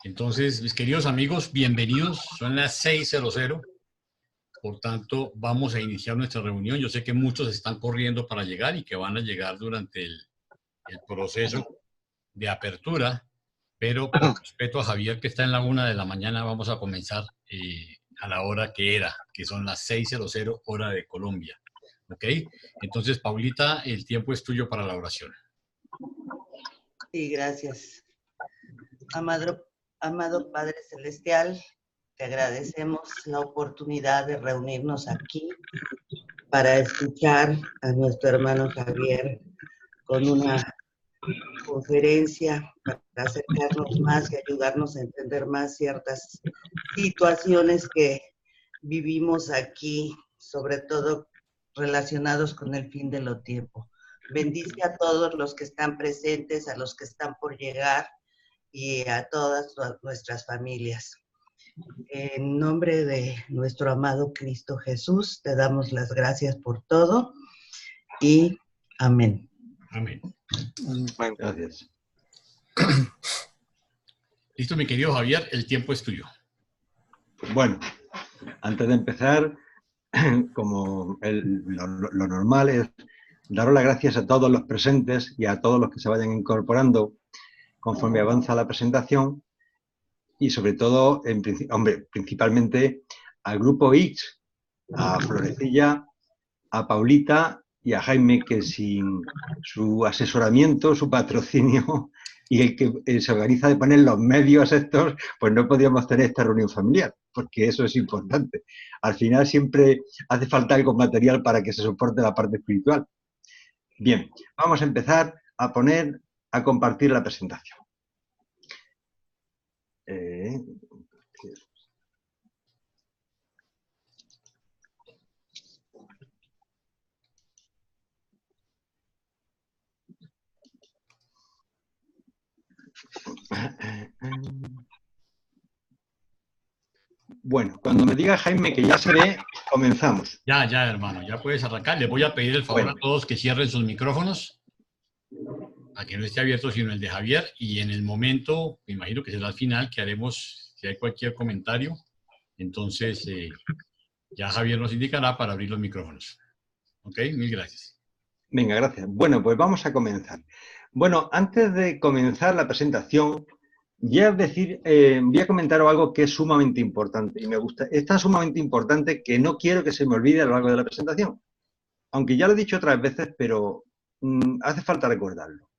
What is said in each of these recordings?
Entonces, mis queridos amigos, bienvenidos. Son las 6:00. Por tanto, vamos a iniciar nuestra reunión. Yo sé que muchos están corriendo para llegar y que van a llegar durante el proceso de apertura, pero por respeto a Javier, que está en la 1 de la mañana, vamos a comenzar a la hora que era, que son las 6:00 hora de Colombia. ¿Ok? Entonces, Paulita, el tiempo es tuyo para la oración. Sí, gracias. Amado Padre Celestial, te agradecemos la oportunidad de reunirnos aquí para escuchar a nuestro hermano Javier con una conferencia para acercarnos más y ayudarnos a entender más ciertas situaciones que vivimos aquí, sobre todo relacionados con el fin de los tiempos. Bendice a todos los que están presentes, a los que están por llegar y a todas nuestras familias. En nombre de nuestro amado Cristo Jesús, te damos las gracias por todo y amén. Amén. Gracias. Listo, mi querido Javier, el tiempo es tuyo. Bueno, antes de empezar, como lo normal es daros las gracias a todos los presentes y a todos los que se vayan incorporando conforme avanza la presentación y sobre todo, principalmente al grupo X, a Florecilla, a Paulita y a Jaime, que sin su asesoramiento, su patrocinio y el que se organiza de poner los medios estos, pues no podíamos tener esta reunión familiar, porque eso es importante. Al final siempre hace falta algo material para que se soporte la parte espiritual. Bien, vamos a empezar a compartir la presentación. Bueno, cuando me diga Jaime que ya se ve, comenzamos. Ya, hermano, ya puedes arrancar. Les voy a pedir el favor a todos que cierren sus micrófonos, a que no esté abierto sino el de Javier, y en el momento, me imagino que será al final, que haremos, si hay cualquier comentario, entonces ya Javier nos indicará para abrir los micrófonos. ¿Ok? Mil gracias. Venga, gracias. Bueno, pues vamos a comenzar. Bueno, antes de comenzar la presentación, voy a comentaros algo que es sumamente importante y me gusta. Es tan sumamente importante que no quiero que se me olvide a lo largo de la presentación. Aunque ya lo he dicho otras veces, pero hace falta recordarlo.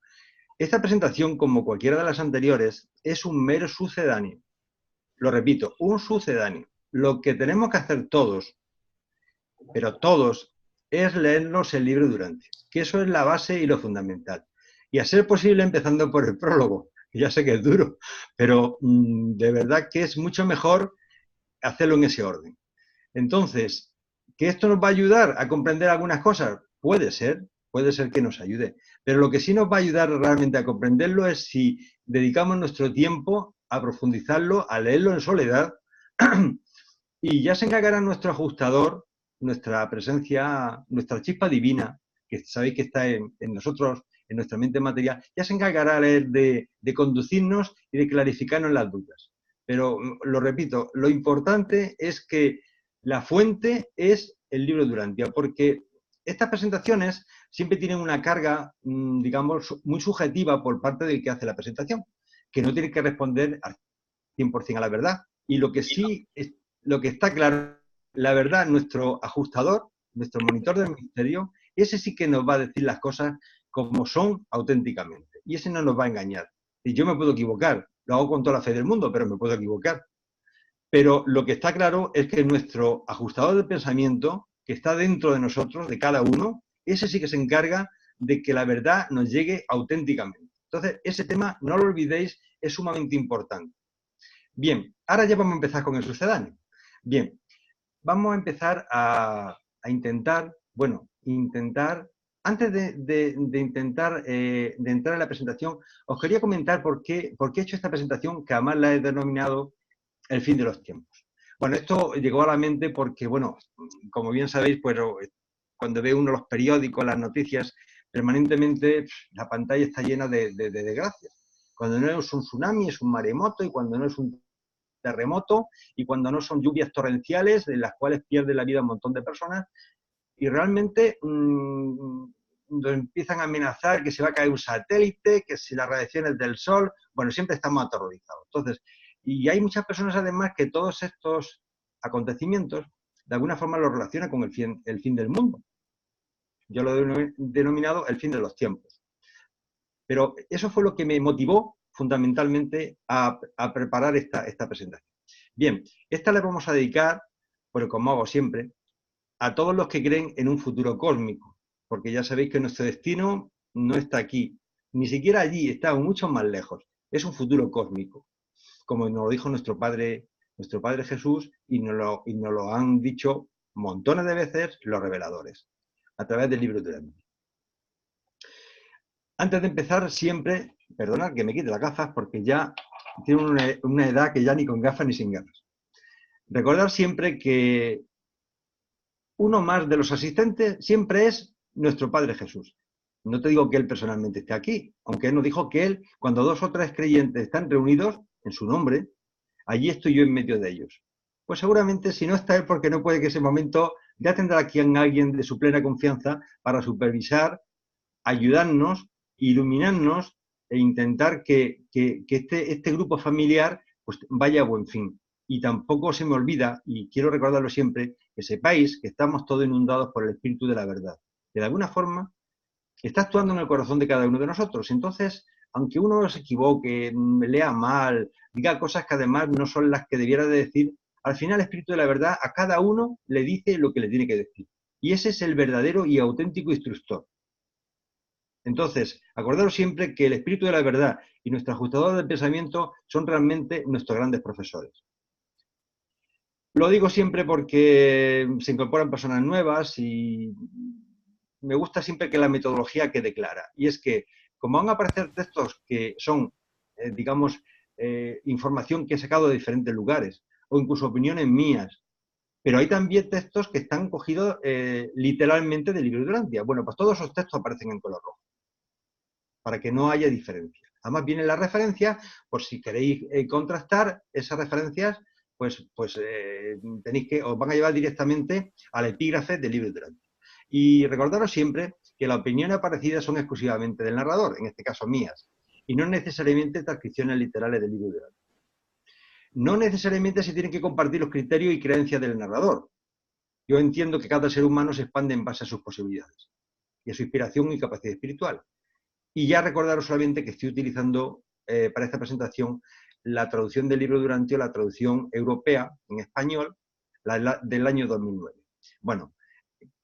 Esta presentación, como cualquiera de las anteriores, es un mero sucedáneo. Lo repito, un sucedáneo. Lo que tenemos que hacer todos, pero todos, es leernos el libro Durante, que eso es la base y lo fundamental. Y a ser posible empezando por el prólogo. Ya sé que es duro, pero de verdad que es mucho mejor hacerlo en ese orden. Entonces, ¿que esto nos va a ayudar a comprender algunas cosas? Puede ser que nos ayude. Pero lo que sí nos va a ayudar realmente a comprenderlo es si dedicamos nuestro tiempo a profundizarlo, a leerlo en soledad, y ya se encargará nuestro ajustador, nuestra presencia, nuestra chispa divina, que sabéis que está en nosotros, en nuestra mente material, ya se encargará de conducirnos y de clarificarnos las dudas. Pero, lo repito, lo importante es que la fuente es el libro Durantia, porque estas presentaciones siempre tienen una carga, digamos, muy subjetiva por parte del que hace la presentación, que no tiene que responder al 100% a la verdad. Y lo que sí, lo que está claro, la verdad, nuestro ajustador, nuestro monitor del misterio, ese sí que nos va a decir las cosas como son auténticamente. Y ese no nos va a engañar. Y yo me puedo equivocar, lo hago con toda la fe del mundo, pero me puedo equivocar. Pero lo que está claro es que nuestro ajustador de pensamiento, que está dentro de nosotros, de cada uno, ese sí que se encarga de que la verdad nos llegue auténticamente. Entonces, ese tema, no lo olvidéis, es sumamente importante. Bien, ahora ya vamos a empezar con el sucedáneo. Bien, vamos a empezar a intentar, antes de intentar de entrar en la presentación, os quería comentar por qué he hecho esta presentación, que además la he denominado El fin de los tiempos. Bueno, esto llegó a la mente porque, bueno, como bien sabéis, pues cuando ve uno los periódicos, las noticias, permanentemente la pantalla está llena de desgracias. Cuando no es un tsunami, es un maremoto, y cuando no es un terremoto, y cuando no son lluvias torrenciales, en las cuales pierde la vida un montón de personas, y realmente nos empiezan a amenazar que se va a caer un satélite, que si las radiaciones del sol, bueno, siempre estamos aterrorizados. Entonces, y hay muchas personas además que todos estos acontecimientos de alguna forma lo relacionan con el fin del mundo. Yo lo he denominado el fin de los tiempos. Pero eso fue lo que me motivó fundamentalmente a preparar esta presentación. Bien, esta le vamos a dedicar, pero como hago siempre, a todos los que creen en un futuro cósmico, porque ya sabéis que nuestro destino no está aquí, ni siquiera allí, está mucho más lejos. Es un futuro cósmico, como nos lo dijo nuestro Padre Jesús, y nos lo han dicho montones de veces los reveladores, a través del libro de la Biblia. Antes de empezar, siempre, perdonad que me quite las gafas, porque ya tengo una edad que ya ni con gafas ni sin gafas. Recordad siempre que uno más de los asistentes siempre es nuestro Padre Jesús. No te digo que Él personalmente esté aquí, aunque Él nos dijo que Él, cuando 2 o 3 creyentes están reunidos en su nombre, allí estoy yo en medio de ellos. Pues seguramente si no está Él, porque no puede que ese momento ya tendrá aquí a alguien de su plena confianza para supervisar, ayudarnos, iluminarnos e intentar que este grupo familiar pues, vaya a buen fin. Y tampoco se me olvida, y quiero recordarlo siempre, que sepáis que estamos todos inundados por el Espíritu de la verdad, que de alguna forma está actuando en el corazón de cada uno de nosotros. Entonces, aunque uno se equivoque, lea mal, diga cosas que además no son las que debiera de decir, al final el Espíritu de la verdad a cada uno le dice lo que le tiene que decir. Y ese es el verdadero y auténtico instructor. Entonces, acordaros siempre que el Espíritu de la verdad y nuestro ajustador de pensamiento son realmente nuestros grandes profesores. Lo digo siempre porque se incorporan personas nuevas y me gusta siempre que la metodología quede clara. Y es que, como van a aparecer textos que son, digamos, información que he sacado de diferentes lugares, o incluso opiniones mías, pero hay también textos que están cogidos literalmente del libro de Urantia. Bueno, pues todos esos textos aparecen en color rojo, para que no haya diferencia. Además vienen las referencias, por si queréis contrastar esas referencias, pues tenéis que, os van a llevar directamente al epígrafe del libro de Urantia. Y recordaros siempre que las opiniones aparecidas son exclusivamente del narrador, en este caso mías, y no necesariamente transcripciones literales del libro de Urantia. No necesariamente se tienen que compartir los criterios y creencias del narrador. Yo entiendo que cada ser humano se expande en base a sus posibilidades y a su inspiración y capacidad espiritual. Y ya recordaros solamente que estoy utilizando para esta presentación la traducción del libro de Urantia, la traducción europea en español del año 2009. Bueno,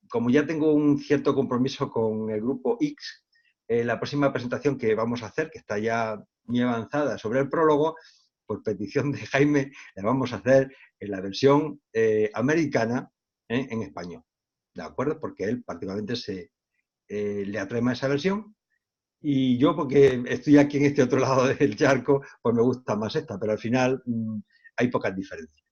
como ya tengo un cierto compromiso con el grupo X, la próxima presentación que vamos a hacer, que está ya muy avanzada sobre el prólogo, por petición de Jaime, la vamos a hacer en la versión americana en español. ¿De acuerdo? Porque él particularmente le atrae más esa versión. Y yo, porque estoy aquí en este otro lado del charco, pues me gusta más esta, pero al final hay pocas diferencias.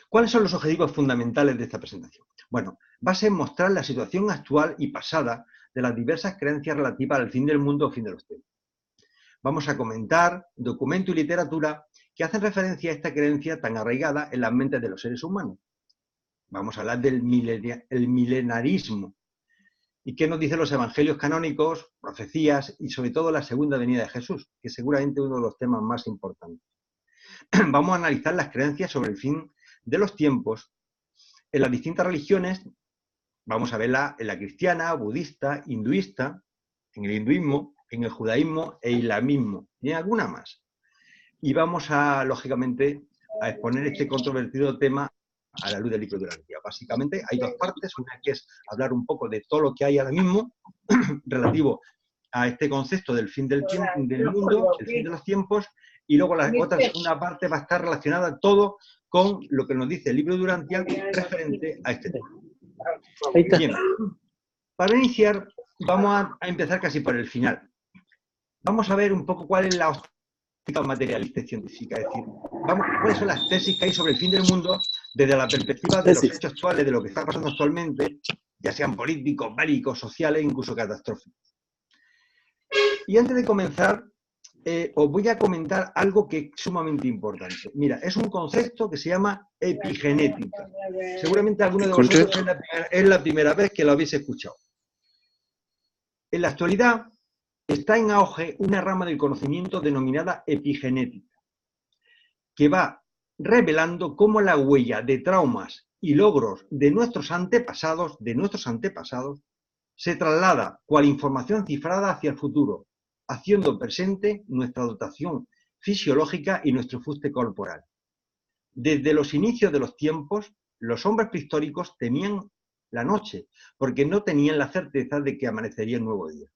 ¿Cuáles son los objetivos fundamentales de esta presentación? Bueno, va a ser mostrar la situación actual y pasada de las diversas creencias relativas al fin del mundo o fin de los tiempos. Vamos a comentar documentos y literatura que hacen referencia a esta creencia tan arraigada en las mentes de los seres humanos. Vamos a hablar del milenarismo. ¿Y qué nos dicen los evangelios canónicos, profecías y sobre todo la segunda venida de Jesús? Que es seguramente uno de los temas más importantes. Vamos a analizar las creencias sobre el fin de los tiempos en las distintas religiones. Vamos a verla en la cristiana, budista, hinduista, en el hinduismo, en el judaísmo e islamismo, y en alguna más. Y vamos a, lógicamente, a exponer este controvertido tema a la luz del libro de Urantia. Básicamente hay 2 partes, una que es hablar un poco de todo lo que hay ahora mismo relativo a este concepto del fin del mundo, el fin de los tiempos, y luego la otra segunda parte va a estar relacionada todo con lo que nos dice el libro de Urantia referente a este tema. Bien, para iniciar vamos a empezar casi por el final. Vamos a ver un poco cuál es la óptica materialista y científica, es decir, cuáles son las tesis que hay sobre el fin del mundo desde la perspectiva de los hechos actuales, de lo que está pasando actualmente, ya sean políticos, bélicos, sociales, incluso catastróficos. Y antes de comenzar, os voy a comentar algo que es sumamente importante. Mira, es un concepto que se llama epigenética. Seguramente alguno de vosotros es la primera vez que lo habéis escuchado. En la actualidad está en auge una rama del conocimiento denominada epigenética, que va revelando cómo la huella de traumas y logros de nuestros antepasados, se traslada cual información cifrada hacia el futuro, haciendo presente nuestra dotación fisiológica y nuestro fuste corporal. Desde los inicios de los tiempos, los hombres prehistóricos temían la noche, porque no tenían la certeza de que amanecería un nuevo día.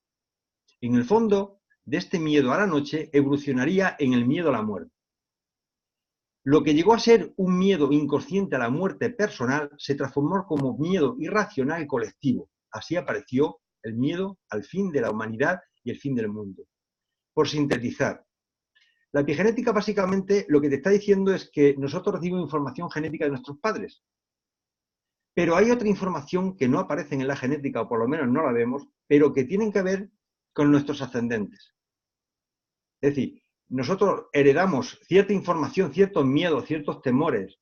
En el fondo, de este miedo a la noche evolucionaría en el miedo a la muerte. Lo que llegó a ser un miedo inconsciente a la muerte personal se transformó como miedo irracional colectivo. Así apareció el miedo al fin de la humanidad y el fin del mundo. Por sintetizar, la epigenética básicamente lo que te está diciendo es que nosotros recibimos información genética de nuestros padres. Pero hay otra información que no aparece en la genética, o por lo menos no la vemos, pero que tienen que ver con nuestros ascendentes. Es decir, nosotros heredamos cierta información, ciertos miedos, ciertos temores,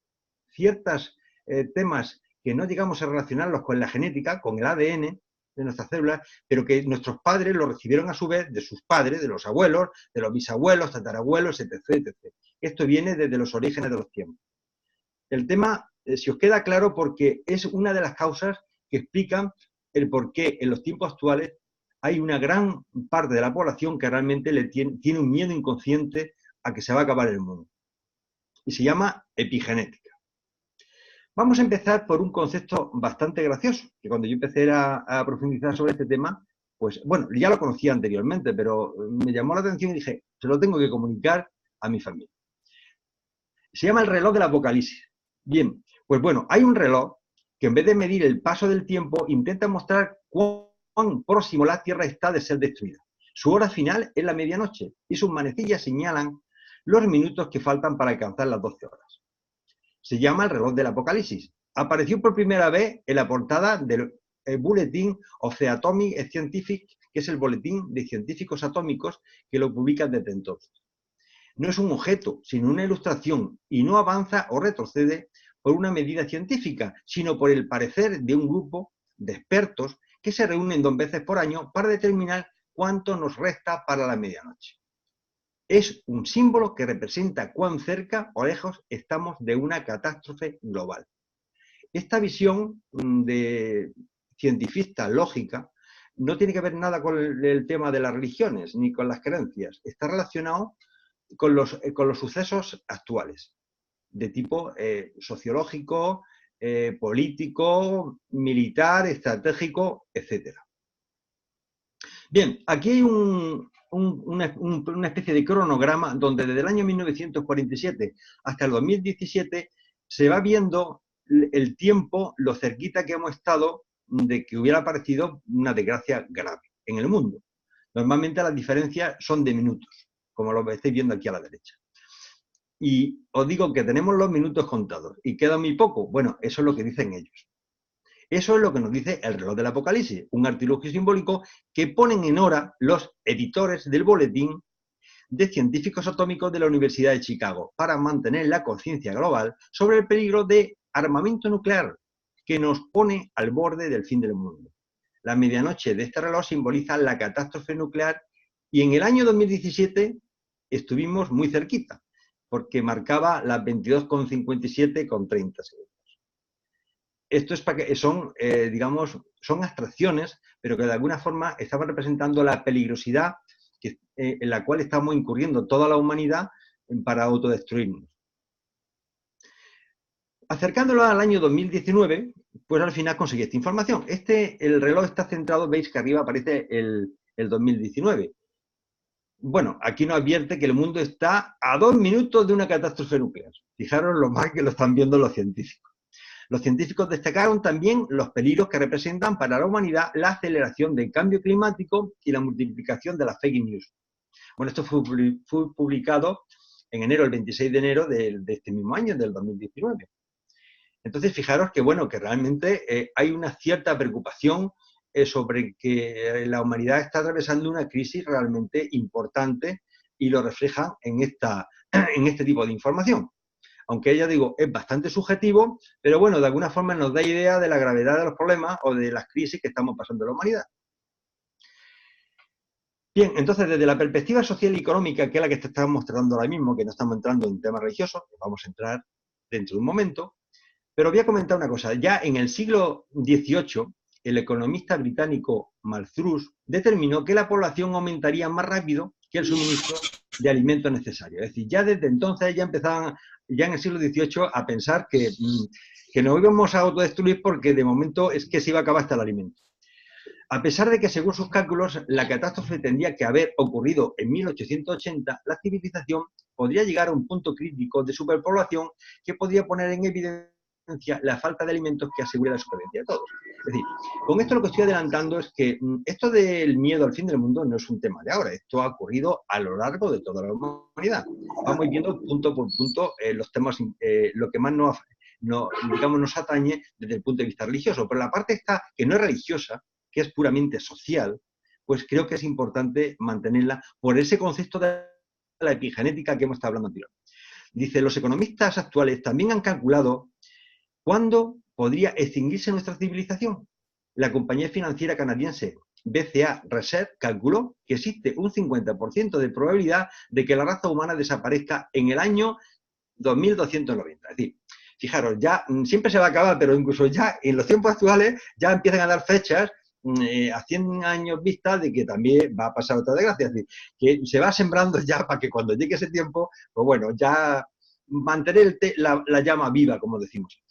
ciertos temas que no llegamos a relacionarlos con la genética, con el ADN de nuestras células, pero que nuestros padres lo recibieron a su vez de sus padres, de los abuelos, de los bisabuelos, tatarabuelos, etc., etc. Esto viene desde los orígenes de los tiempos. El tema, si os queda claro, porque es una de las causas que explican el por qué en los tiempos actuales hay una gran parte de la población que realmente tiene un miedo inconsciente a que se va a acabar el mundo. Y se llama epigenética. Vamos a empezar por un concepto bastante gracioso, que cuando yo empecé a profundizar sobre este tema, pues bueno, ya lo conocía anteriormente, pero me llamó la atención y dije, se lo tengo que comunicar a mi familia. Se llama el reloj del apocalipsis. Bien, pues bueno, hay un reloj que en vez de medir el paso del tiempo, intenta mostrar cuán próximo la Tierra está de ser destruida. Su hora final es la medianoche y sus manecillas señalan los minutos que faltan para alcanzar las 12 horas. Se llama el reloj del apocalipsis. Apareció por primera vez en la portada del Bulletin of the Atomic Scientific, que es el boletín de científicos atómicos que lo publican desde entonces. No es un objeto, sino una ilustración, y no avanza o retrocede por una medida científica, sino por el parecer de un grupo de expertos que se reúnen 2 veces por año para determinar cuánto nos resta para la medianoche. Es un símbolo que representa cuán cerca o lejos estamos de una catástrofe global. Esta visión de cientifista lógica no tiene que ver nada con el tema de las religiones ni con las creencias. Está relacionado con los sucesos actuales, de tipo sociológico, político, militar, estratégico, etc. Bien, aquí hay una especie de cronograma donde desde el año 1947 hasta el 2017 se va viendo el tiempo, lo cerquita que hemos estado de que hubiera aparecido una desgracia grave en el mundo. Normalmente las diferencias son de minutos, como lo estáis viendo aquí a la derecha. Y os digo que tenemos los minutos contados y queda muy poco. Bueno, eso es lo que dicen ellos. Eso es lo que nos dice el reloj del apocalipsis, un artilugio simbólico que ponen en hora los editores del boletín de científicos atómicos de la Universidad de Chicago para mantener la conciencia global sobre el peligro de armamento nuclear que nos pone al borde del fin del mundo. La medianoche de este reloj simboliza la catástrofe nuclear y en el año 2017 estuvimos muy cerquita, porque marcaba las 22,57 con 30 segundos. Esto es para que son, digamos, son abstracciones, pero que de alguna forma estaban representando la peligrosidad en la cual estamos incurriendo toda la humanidad para autodestruirnos. Acercándolo al año 2019, pues al final conseguí esta información. El reloj está centrado, veis que arriba aparece el 2019. Bueno, aquí nos advierte que el mundo está a 2 minutos de una catástrofe nuclear. Fijaros lo mal que lo están viendo los científicos. Los científicos destacaron también los peligros que representan para la humanidad la aceleración del cambio climático y la multiplicación de las fake news. Bueno, esto fue publicado en enero, el 26 de enero de este mismo año, del 2019. Entonces, fijaros que, bueno, que realmente hay una cierta preocupación sobre que la humanidad está atravesando una crisis realmente importante y lo reflejan en este tipo de información. Aunque ya digo, es bastante subjetivo, pero bueno, de alguna forma nos da idea de la gravedad de los problemas o de las crisis que estamos pasando en la humanidad. Bien, entonces desde la perspectiva social y económica, que es la que te estamos mostrando ahora mismo, que no estamos entrando en temas religiosos, vamos a entrar dentro de un momento, pero voy a comentar una cosa. Ya en el siglo XVIII, el economista británico Malthus determinó que la población aumentaría más rápido que el suministro de alimentos necesarios. Es decir, ya desde entonces ya empezaban, ya en el siglo XVIII, a pensar que nos íbamos a autodestruir porque de momento es que se iba a acabar hasta el alimento. A pesar de que, según sus cálculos, la catástrofe tendría que haber ocurrido en 1880, la civilización podría llegar a un punto crítico de superpoblación que podría poner en evidencia la falta de alimentos que asegura la supervivencia de todos. Es decir, con esto lo que estoy adelantando es que esto del miedo al fin del mundo no es un tema de ahora, esto ha ocurrido a lo largo de toda la humanidad. Vamos viendo punto por punto los temas, lo que más nos atañe desde el punto de vista religioso, pero la parte esta que no es religiosa, que es puramente social, pues creo que es importante mantenerla por ese concepto de la epigenética que hemos estado hablando anteriormente. Dice, los economistas actuales también han calculado cuándo podría extinguirse nuestra civilización. La compañía financiera canadiense BCA Research calculó que existe un 50% de probabilidad de que la raza humana desaparezca en el año 2290. Es decir, fijaros, ya siempre se va a acabar, pero incluso ya en los tiempos actuales ya empiezan a dar fechas a 100 años vista de que también va a pasar otra desgracia. Es decir, que se va sembrando ya para que cuando llegue ese tiempo, pues bueno, ya mantener la llama viva, como decimos.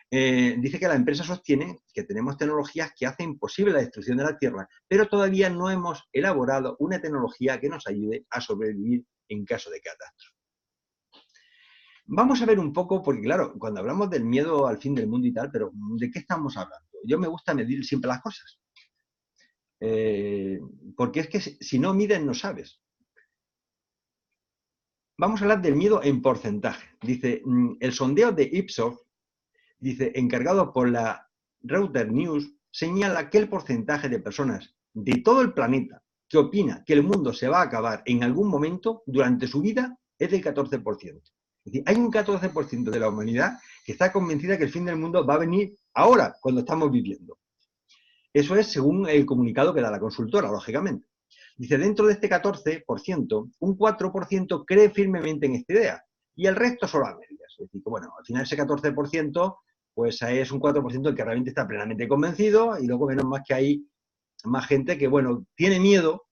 Dice que la empresa sostiene que tenemos tecnologías que hacen posible la destrucción de la Tierra, pero todavía no hemos elaborado una tecnología que nos ayude a sobrevivir en caso de catástrofe. Vamos a ver un poco, porque claro, cuando hablamos del miedo al fin del mundo y tal, pero ¿de qué estamos hablando? Yo me gusta medir siempre las cosas. Porque es que si no mides, no sabes. Vamos a hablar del miedo en porcentaje. Dice, el sondeo de Ipsos, dice, encargado por la Reuters News, señala que el porcentaje de personas de todo el planeta que opina que el mundo se va a acabar en algún momento durante su vida es del 14%. Es decir, hay un 14% de la humanidad que está convencida que el fin del mundo va a venir ahora, cuando estamos viviendo. Eso es según el comunicado que da la consultora, lógicamente. Dice, dentro de este 14%, un 4% cree firmemente en esta idea y el resto solo a medias. Es decir, que bueno, al final ese 14%, pues es un 4% que realmente está plenamente convencido y luego menos más que hay más gente que, bueno, tiene miedo,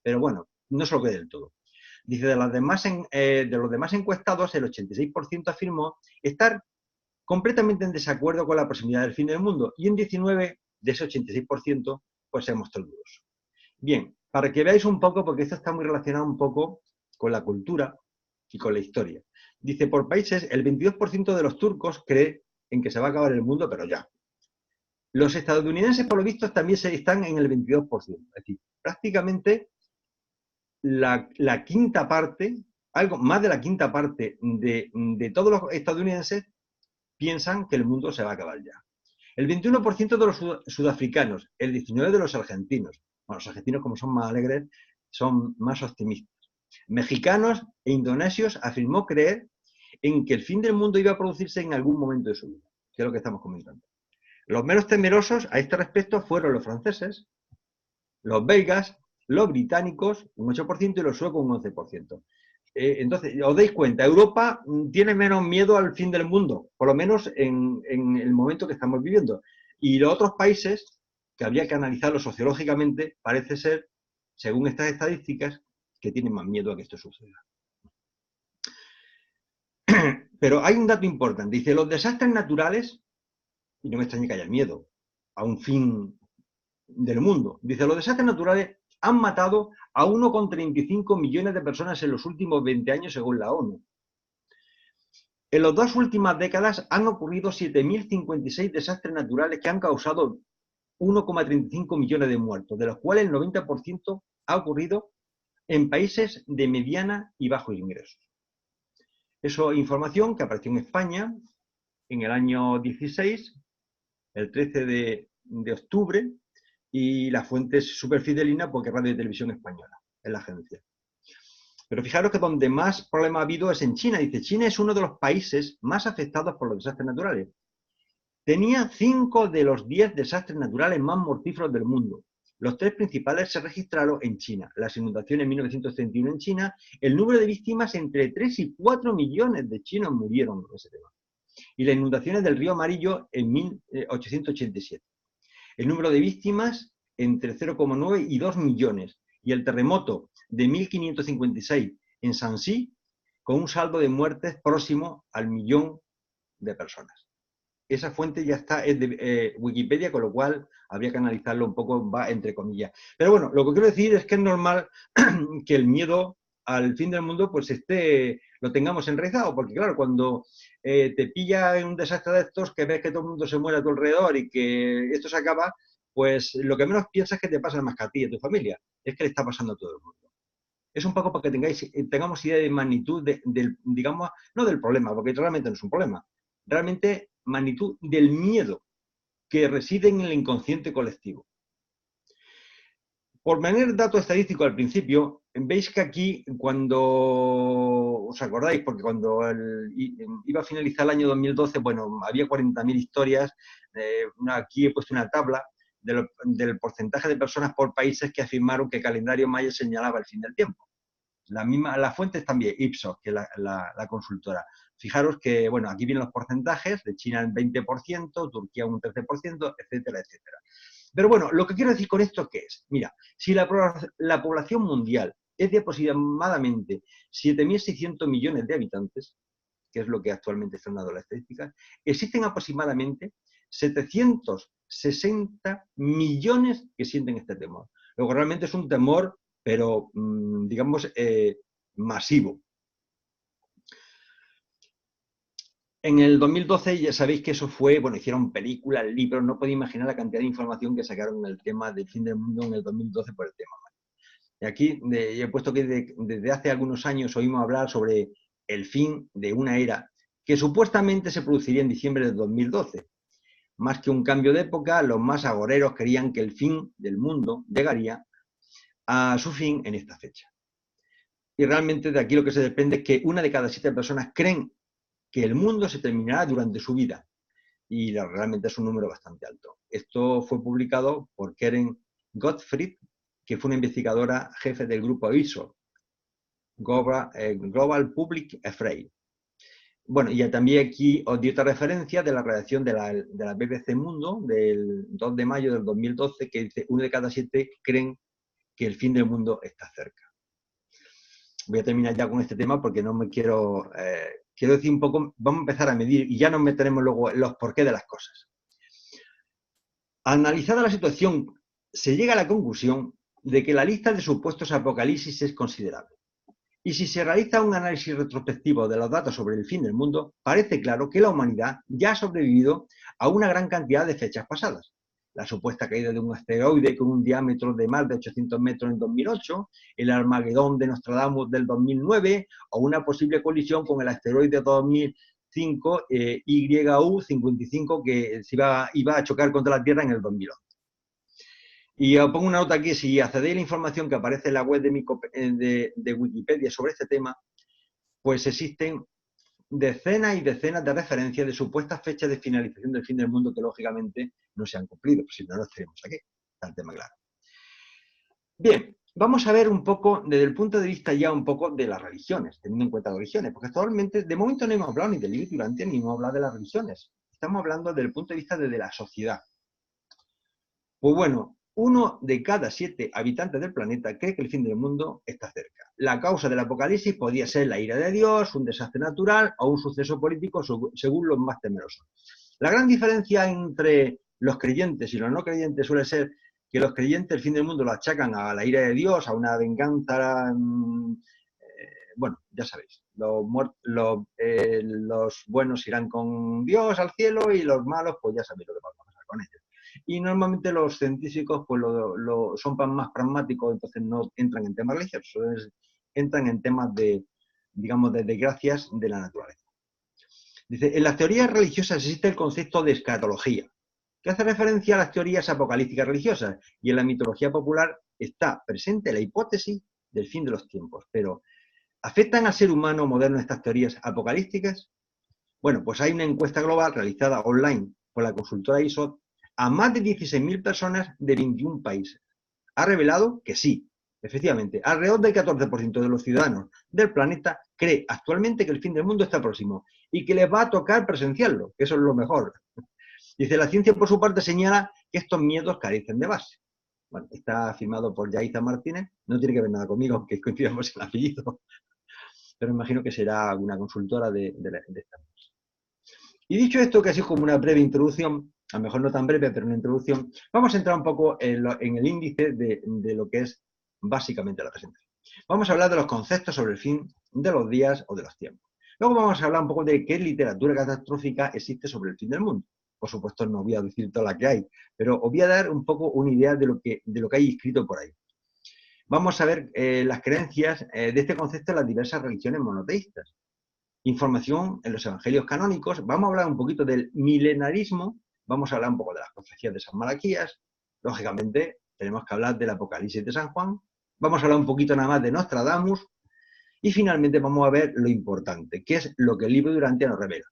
pero bueno, no se lo cree del todo. Dice, de los demás encuestados, el 86% afirmó estar completamente en desacuerdo con la proximidad del fin del mundo y en 19 de ese 86% pues se mostró dudoso. Bien, para que veáis un poco, porque esto está muy relacionado un poco con la cultura y con la historia. Dice, por países, el 22% de los turcos cree en que se va a acabar el mundo, pero ya. Los estadounidenses, por lo visto, también están en el 22%. Es decir, prácticamente la quinta parte, algo más de la quinta parte de todos los estadounidenses piensan que el mundo se va a acabar ya. El 21% de los sudafricanos, el 19% de los argentinos. Bueno, los argentinos, como son más alegres, son más optimistas. Mexicanos e indonesios afirmó creer en que el fin del mundo iba a producirse en algún momento de su vida, que es lo que estamos comentando. Los menos temerosos a este respecto fueron los franceses, los belgas, los británicos, un 8%, y los suecos, un 11%. Entonces, os dais cuenta, Europa tiene menos miedo al fin del mundo, por lo menos en el momento que estamos viviendo. Y los otros países, que habría que analizarlo sociológicamente, parece ser, según estas estadísticas, que tienen más miedo a que esto suceda. Pero hay un dato importante. Dice, los desastres naturales, y no me extraña que haya miedo a un fin del mundo. Dice, los desastres naturales han matado a 1,35 millones de personas en los últimos 20 años, según la ONU. En las 2 últimas décadas han ocurrido 7.056 desastres naturales que han causado 1,35 millones de muertos, de los cuales el 90% ha ocurrido en países de mediana y bajo ingresos. Eso es información que apareció en España en el año 16, el 13 de octubre, y la fuente es súper fidelina porque es Radio y Televisión Española, es la agencia. Pero fijaros que donde más problemas ha habido es en China. Dice, China es uno de los países más afectados por los desastres naturales. Tenía 5 de los 10 desastres naturales más mortíferos del mundo. Los 3 principales se registraron en China. Las inundaciones en 1931 en China, el número de víctimas entre 3 y 4 millones de chinos murieron en ese tema. Y las inundaciones del río Amarillo en 1887. El número de víctimas entre 0,9 y 2 millones. Y el terremoto de 1556 en Shanxi, con un saldo de muertes próximo al 1.000.000 de personas. Esa fuente ya está, es de Wikipedia, con lo cual habría que analizarlo un poco, va entre comillas. Pero bueno, lo que quiero decir es que es normal que el miedo al fin del mundo pues lo tengamos enraizado, porque claro, cuando te pilla en un desastre de estos, que ves que todo el mundo se muere a tu alrededor y que esto se acaba, pues lo que menos piensas es que te pasa más que a ti y a tu familia, es que le está pasando a todo el mundo. Es un poco para que tengamos idea de magnitud del, digamos, no del problema, porque realmente no es un problema, realmente magnitud del miedo que reside en el inconsciente colectivo. Por poner datos estadísticos al principio, veis que aquí, cuando os acordáis, porque cuando iba a finalizar el año 2012, bueno, había 40.000 historias, aquí he puesto una tabla del porcentaje de personas por países que afirmaron que el calendario maya señalaba el fin del tiempo. Las fuentes también, Ipsos, que es la consultora. Fijaros que, bueno, aquí vienen los porcentajes, de China el 20%, Turquía un 13%, etcétera, etcétera. Pero bueno, lo que quiero decir con esto, ¿qué es? Mira, si la población mundial es de aproximadamente 7.600 millones de habitantes, que es lo que actualmente están dando las estadísticas, existen aproximadamente 760 millones que sienten este temor. Luego realmente es un temor, pero digamos, masivo. En el 2012 ya sabéis que eso fue, bueno, hicieron películas, libros, no podéis imaginar la cantidad de información que sacaron en el tema del fin del mundo en el 2012 por el tema. Y aquí he puesto que desde hace algunos años oímos hablar sobre el fin de una era que supuestamente se produciría en diciembre de 2012. Más que un cambio de época, los más agoreros creían que el fin del mundo llegaría a su fin en esta fecha. Y realmente de aquí lo que se desprende es que 1 de cada 7 personas creen que el mundo se terminará durante su vida. Y realmente es un número bastante alto. Esto fue publicado por Karen Gottfried, que fue una investigadora jefe del grupo ISO, Global Public Affairs. Bueno, y también aquí os di otra referencia de la redacción de la BBC Mundo del 2 de mayo del 2012, que dice 1 de cada 7 creen que el fin del mundo está cerca. Voy a terminar ya con este tema porque no me quiero decir un poco, vamos a empezar a medir y ya nos meteremos luego en los porqués de las cosas. Analizada la situación, se llega a la conclusión de que la lista de supuestos apocalipsis es considerable. Y si se realiza un análisis retrospectivo de los datos sobre el fin del mundo, parece claro que la humanidad ya ha sobrevivido a una gran cantidad de fechas pasadas. La supuesta caída de un asteroide con un diámetro de más de 800 metros en 2008, el Armagedón de Nostradamus del 2009 o una posible colisión con el asteroide 2005 YU-55 que iba a chocar contra la Tierra en el 2011. Y os pongo una nota aquí, si accedéis a la información que aparece en la web de Wikipedia sobre este tema, pues existen decenas y decenas de referencias de supuestas fechas de finalización del fin del mundo que lógicamente no se han cumplido, pues si no, no estaríamos aquí, está el tema claro. Bien, vamos a ver un poco, desde el punto de vista ya un poco de las religiones, teniendo en cuenta las religiones, porque actualmente, de momento no hemos hablado ni del libro durante ni hemos hablado de las religiones, estamos hablando desde el punto de vista de la sociedad. Pues bueno, 1 de cada 7 habitantes del planeta cree que el fin del mundo está cerca. La causa del apocalipsis podría ser la ira de Dios, un desastre natural o un suceso político según los más temerosos. La gran diferencia entre los creyentes y los no creyentes suele ser que los creyentes el fin del mundo lo achacan a la ira de Dios, a una venganza, bueno, ya sabéis, los buenos irán con Dios al cielo y los malos pues ya sabéis lo que va a pasar con ellos. Y normalmente los científicos pues son más pragmáticos, entonces no entran en temas religiosos, entran en temas de, digamos, de desgracias de la naturaleza. Dice, en las teorías religiosas existe el concepto de escatología, que hace referencia a las teorías apocalípticas religiosas, y en la mitología popular está presente la hipótesis del fin de los tiempos, pero ¿Afectan al ser humano moderno estas teorías apocalípticas? Bueno, pues hay una encuesta global realizada online por la consultora ISO a más de 16.000 personas de 21 países. Ha revelado que sí, efectivamente, alrededor del 14% de los ciudadanos del planeta cree actualmente que el fin del mundo está próximo y que les va a tocar presenciarlo, que eso es lo mejor. Dice, la ciencia por su parte señala que estos miedos carecen de base. Bueno, está firmado por Yaiza Martínez, no tiene que ver nada conmigo, aunque coincidamos en el apellido, pero imagino que será alguna consultora de esta. Y dicho esto, que así como una breve introducción, a lo mejor no tan breve, pero una introducción, vamos a entrar un poco en el índice de lo que es básicamente la presentación. Vamos a hablar de los conceptos sobre el fin de los días o de los tiempos. Luego vamos a hablar un poco de qué literatura catastrófica existe sobre el fin del mundo. Por supuesto, no voy a decir toda la que hay, pero os voy a dar un poco una idea de lo que hay escrito por ahí. Vamos a ver las creencias de este concepto en las diversas religiones monoteístas. Información en los evangelios canónicos, vamos a hablar un poquito del milenarismo, vamos a hablar un poco de las profecías de San Malaquías, lógicamente tenemos que hablar del Apocalipsis de San Juan, vamos a hablar un poquito nada más de Nostradamus y finalmente vamos a ver lo importante, que es lo que el libro Durantia nos revela.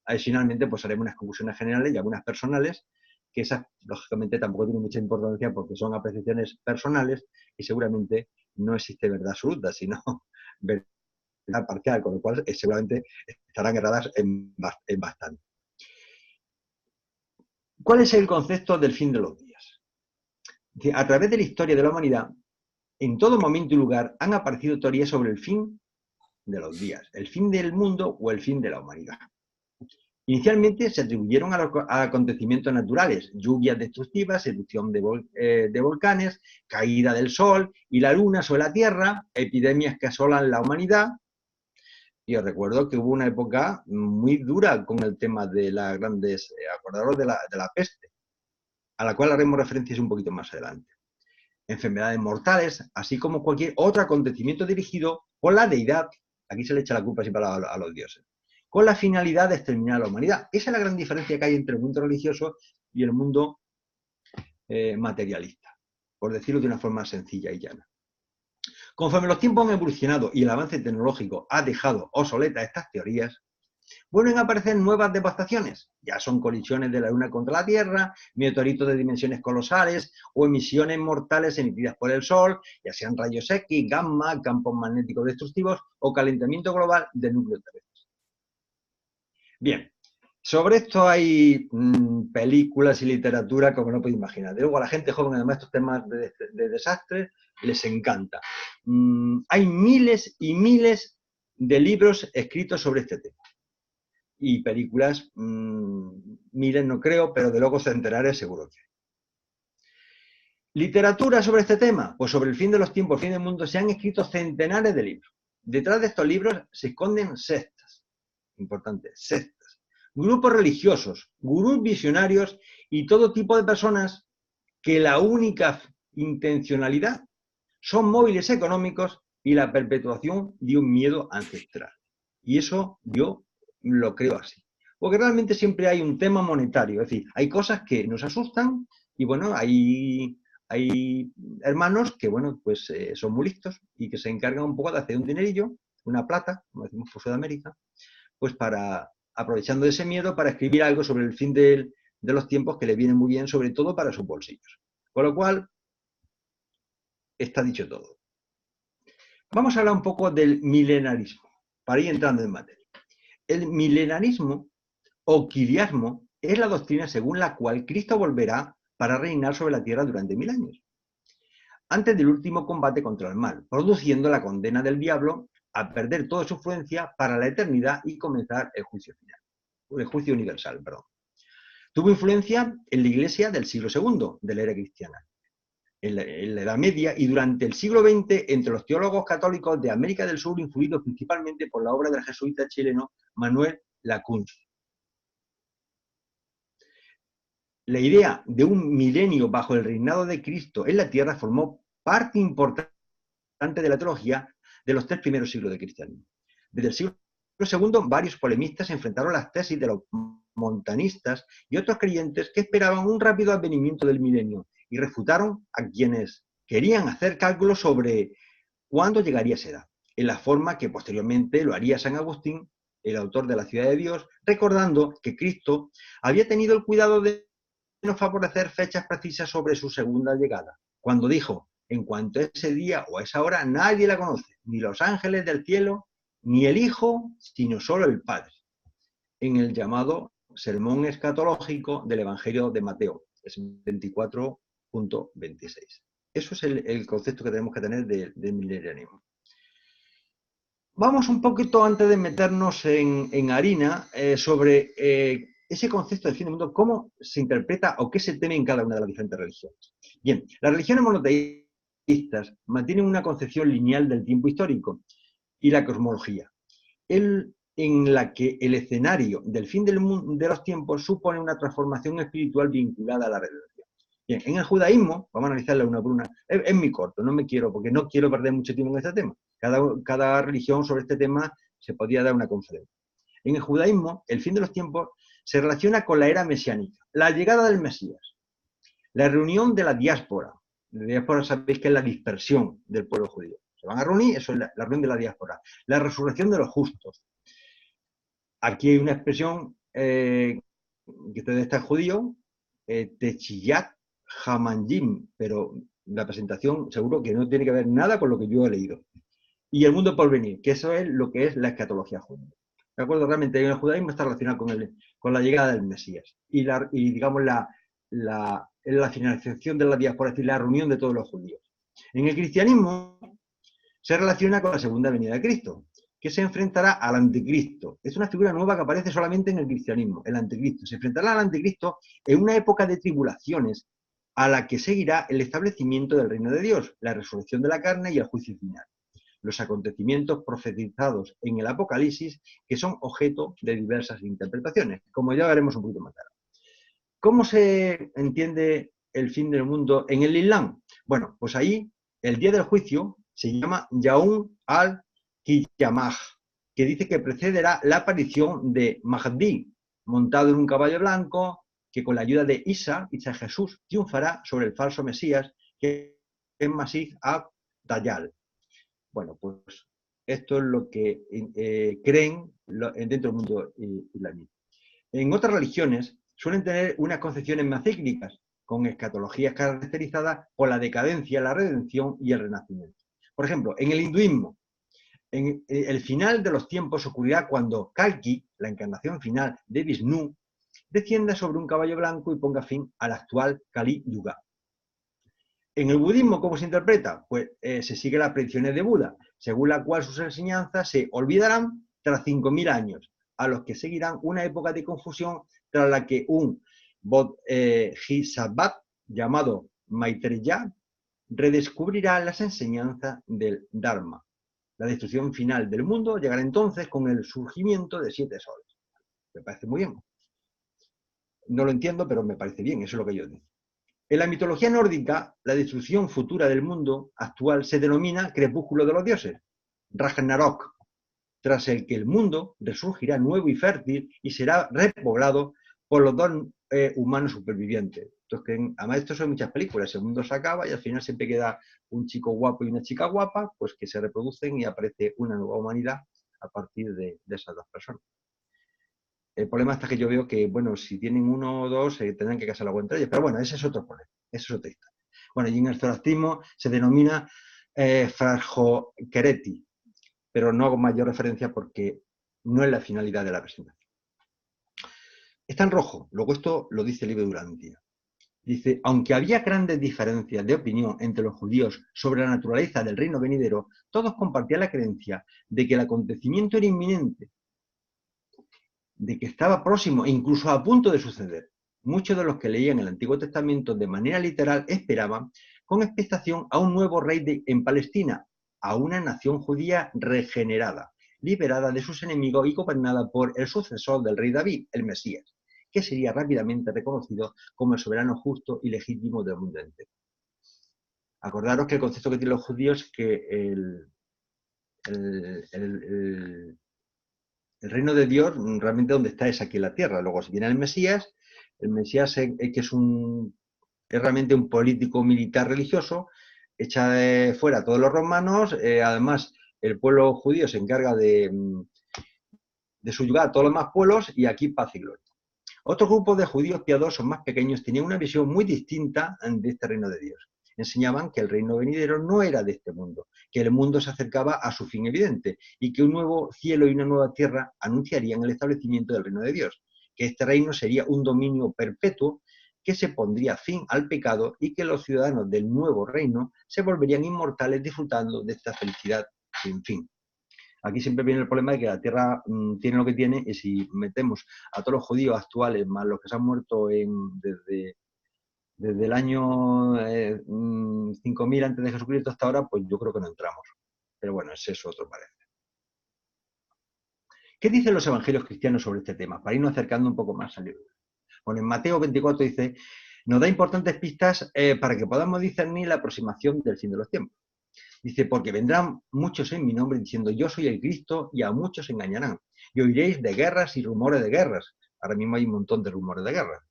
Ahí finalmente pues haremos unas conclusiones generales y algunas personales, que esas lógicamente tampoco tienen mucha importancia porque son apreciaciones personales y seguramente no existe verdad absoluta, sino verdad parcial, con lo cual seguramente estarán erradas en bastante. ¿Cuál es el concepto del fin de los días? A través de la historia de la humanidad, en todo momento y lugar han aparecido teorías sobre el fin de los días, el fin del mundo o el fin de la humanidad. Inicialmente se atribuyeron a acontecimientos naturales, lluvias destructivas, erupción de volcanes, caída del sol y la luna sobre la Tierra, epidemias que asolan la humanidad. Y os recuerdo que hubo una época muy dura con el tema de las grandes, acordaros de la peste, a la cual haremos referencias un poquito más adelante. Enfermedades mortales, así como cualquier otro acontecimiento dirigido por la deidad, aquí se le echa la culpa siempre a los dioses, con la finalidad de exterminar a la humanidad. Esa es la gran diferencia que hay entre el mundo religioso y el mundo materialista, por decirlo de una forma sencilla y llana. Conforme los tiempos han evolucionado y el avance tecnológico ha dejado obsoletas estas teorías, vuelven a aparecer nuevas devastaciones. Ya son colisiones de la Luna contra la Tierra, meteoritos de dimensiones colosales o emisiones mortales emitidas por el Sol, ya sean rayos X, gamma, campos magnéticos destructivos o calentamiento global del núcleo terrestre. Bien, sobre esto hay películas y literatura como no podéis imaginar. Luego a la gente joven, además, estos temas de desastres les encanta. Hay miles y miles de libros escritos sobre este tema. Y películas, miles no creo, pero de luego centenares seguro que. ¿Literatura sobre este tema? Pues sobre el fin de los tiempos, el fin del mundo, se han escrito centenares de libros. Detrás de estos libros se esconden sectas. Importante, sectas. Grupos religiosos, gurús visionarios y todo tipo de personas que la única intencionalidad son móviles económicos y la perpetuación de un miedo ancestral. Y eso yo lo creo así. Porque realmente siempre hay un tema monetario, es decir, hay cosas que nos asustan y bueno, hay hermanos que bueno, pues son muy listos y que se encargan un poco de hacer un dinerillo, una plata, como decimos por Sudamérica, pues para, aprovechando de ese miedo, para escribir algo sobre el fin de los tiempos que le viene muy bien, sobre todo para sus bolsillos. Con lo cual, está dicho todo. Vamos a hablar un poco del milenarismo, para ir entrando en materia. El milenarismo o quiliasmo es la doctrina según la cual Cristo volverá para reinar sobre la tierra durante 1000 años, antes del último combate contra el mal, produciendo la condena del diablo a perder toda su influencia para la eternidad y comenzar el juicio final, el juicio universal, perdón. Tuvo influencia en la Iglesia del siglo II, de la era cristiana, en la Edad Media y durante el siglo XX entre los teólogos católicos de América del Sur, influidos principalmente por la obra del jesuita chileno Manuel Lacunza. La idea de un milenio bajo el reinado de Cristo en la tierra formó parte importante de la teología de los 3 primeros siglos del cristianismo. Desde el siglo II, varios polemistas enfrentaron las tesis de los montanistas y otros creyentes que esperaban un rápido advenimiento del milenio y refutaron a quienes querían hacer cálculos sobre cuándo llegaría esa edad. en la forma que posteriormente lo haría San Agustín, el autor de la Ciudad de Dios, recordando que Cristo había tenido el cuidado de no favorecer fechas precisas sobre su segunda llegada, cuando dijo: en cuanto a ese día o a esa hora nadie la conoce, ni los ángeles del cielo, ni el Hijo, sino solo el Padre, en el llamado sermón escatológico del Evangelio de Mateo, es 24.26. Eso es el concepto que tenemos que tener del milenialismo. Vamos un poquito, antes de meternos en harina, sobre ese concepto de fin del mundo, cómo se interpreta o qué se teme en cada una de las diferentes religiones. Bien, las religiones monoteístas mantienen una concepción lineal del tiempo histórico y la cosmología, en la que el escenario del fin del mundo, de los tiempos, supone una transformación espiritual vinculada a la redención. Bien, en el judaísmo, vamos a analizarla una por una, es muy corto, porque no quiero perder mucho tiempo en este tema. Cada religión sobre este tema se podría dar una conferencia. En el judaísmo, el fin de los tiempos se relaciona con la era mesiánica, la llegada del Mesías, la reunión de la diáspora. La diáspora sabéis que es la dispersión del pueblo judío. Se van a reunir, eso es la reunión de la diáspora. La resurrección de los justos. Aquí hay una expresión que ustedes están judíos, Techiyat Hamanjim, pero la presentación seguro que no tiene que ver nada con lo que yo he leído. Y el mundo por venir, que eso es lo que es la escatología judía. ¿De acuerdo? Realmente el judaísmo está relacionado con la llegada del Mesías y digamos, la finalización de la diáspora, es decir, la reunión de todos los judíos. En el cristianismo se relaciona con la segunda venida de Cristo, que se enfrentará al anticristo. Es una figura nueva que aparece solamente en el cristianismo, el anticristo. Se enfrentará al anticristo en una época de tribulaciones a la que seguirá el establecimiento del reino de Dios, la resurrección de la carne y el juicio final. Los acontecimientos profetizados en el Apocalipsis, que son objeto de diversas interpretaciones, como ya veremos un poquito más tarde. ¿Cómo se entiende el fin del mundo en el Islam? Bueno, pues ahí el día del juicio se llama Yaum al-Qiyamah, que dice que precederá la aparición de Mahdi, montado en un caballo blanco, que con la ayuda de Isa Jesús, triunfará sobre el falso Mesías, que es Masih ad-Dajjal. Bueno, pues esto es lo que creen dentro del mundo islámico. En otras religiones suelen tener unas concepciones más cíclicas, con escatologías caracterizadas por la decadencia, la redención y el renacimiento. Por ejemplo, en el hinduismo, el final de los tiempos ocurrirá cuando Kalki, la encarnación final de Vishnu, descienda sobre un caballo blanco y ponga fin al actual Kali Yuga. En el budismo, ¿cómo se interpreta? Pues se sigue las predicciones de Buda, según la cual sus enseñanzas se olvidarán tras 5.000 años, a los que seguirán una época de confusión tras la que un Bodhisattva llamado Maitreya redescubrirá las enseñanzas del Dharma. La destrucción final del mundo llegará entonces con el surgimiento de 7 soles. Me parece muy bien. No lo entiendo, pero me parece bien, eso es lo que ellos dicen. En la mitología nórdica, la destrucción futura del mundo actual se denomina crepúsculo de los dioses, Ragnarok, tras el que el mundo resurgirá nuevo y fértil y será repoblado por los dos humanos supervivientes. Entonces, además, esto son muchas películas, el mundo se acaba y al final siempre queda un chico guapo y una chica guapa, pues que se reproducen y aparece una nueva humanidad a partir de esas dos personas. El problema está que yo veo que, bueno, si tienen uno o dos, tendrán que casar entre ellos. Pero bueno, ese es otro problema, esa es otra historia. Bueno, y en el zoroastrismo se denomina Frasjokereti, pero no hago mayor referencia porque no es la finalidad de la presentación. Está en rojo, luego esto lo dice el libro de Durantia. Dice, aunque había grandes diferencias de opinión entre los judíos sobre la naturaleza del reino venidero, todos compartían la creencia de que el acontecimiento era inminente, de que estaba próximo e incluso a punto de suceder. Muchos de los que leían el Antiguo Testamento de manera literal esperaban con expectación a un nuevo rey en Palestina, a una nación judía regenerada, liberada de sus enemigos y gobernada por el sucesor del rey David, el Mesías, que sería rápidamente reconocido como el soberano justo y legítimo del mundo entero. Acordaros que el concepto que tienen los judíos es que el reino de Dios realmente donde está es aquí en la tierra. Luego si viene el Mesías es que es realmente un político militar religioso, echa fuera a todos los romanos, además el pueblo judío se encarga de subyugar a todos los demás pueblos y aquí paz y gloria. Otro grupo de judíos piadosos más pequeños tenían una visión muy distinta de este reino de Dios. Enseñaban que el reino venidero no era de este mundo, que el mundo se acercaba a su fin evidente y que un nuevo cielo y una nueva tierra anunciarían el establecimiento del reino de Dios, que este reino sería un dominio perpetuo que se pondría fin al pecado y que los ciudadanos del nuevo reino se volverían inmortales disfrutando de esta felicidad sin fin. Aquí siempre viene el problema de que la tierra tiene lo que tiene y si metemos a todos los judíos actuales más los que se han muerto desde el año 5000 antes de Jesucristo hasta ahora, pues yo creo que no entramos. Pero bueno, es eso otro parece. ¿Qué dicen los evangelios cristianos sobre este tema? Para irnos acercando un poco más al libro. Bueno, en Mateo 24 dice, nos da importantes pistas para que podamos discernir la aproximación del fin de los tiempos. Dice, porque vendrán muchos en mi nombre diciendo, yo soy el Cristo, y a muchos engañarán. Y oiréis de guerras y rumores de guerras. Ahora mismo hay un montón de rumores de guerras.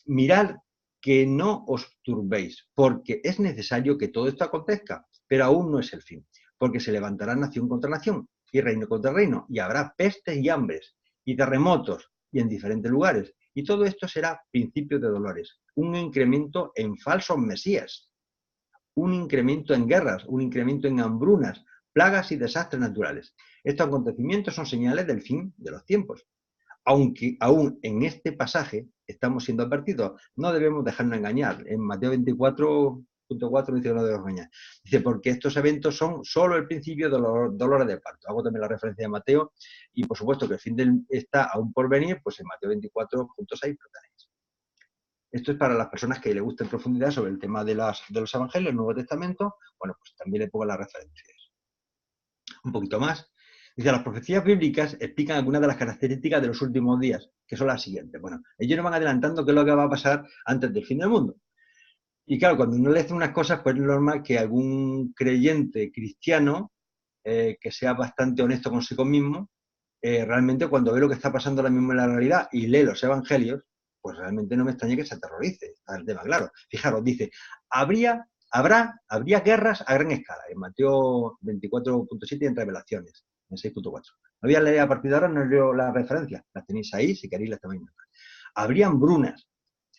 Mirad que no os turbéis, porque es necesario que todo esto acontezca, pero aún no es el fin, porque se levantará nación contra nación, y reino contra reino, y habrá pestes y hambres, y terremotos, y en diferentes lugares, y todo esto será principio de dolores, un incremento en falsos mesías, un incremento en guerras, un incremento en hambrunas, plagas y desastres naturales. Estos acontecimientos son señales del fin de los tiempos. Aunque aún en este pasaje estamos siendo advertidos, no debemos dejarnos engañar. En Mateo 24.4 dice que no debemos engañar. Dice, porque estos eventos son solo el principio de los dolores de parto. Hago también la referencia de Mateo y por supuesto que el fin está aún por venir, pues en Mateo 24.6 lo tenéis. Esto es para las personas que les guste en profundidad sobre el tema de los evangelios, el Nuevo Testamento. Bueno, pues también le pongo las referencias. Un poquito más. Dice, las profecías bíblicas explican algunas de las características de los últimos días, que son las siguientes. Bueno, ellos nos van adelantando qué es lo que va a pasar antes del fin del mundo. Y claro, cuando uno lee unas cosas, pues es normal que algún creyente cristiano, que sea bastante honesto consigo mismo, realmente cuando ve lo que está pasando ahora mismo en la realidad y lee los evangelios, pues realmente no me extraña que se aterrorice. Está el tema claro. Fijaros, dice, habría guerras a gran escala, en Mateo 24.7 y en Revelaciones, en 6.4. No voy a leer a partir de ahora, no leo las referencias, las tenéis ahí, si queréis las tenéis. Habría hambrunas,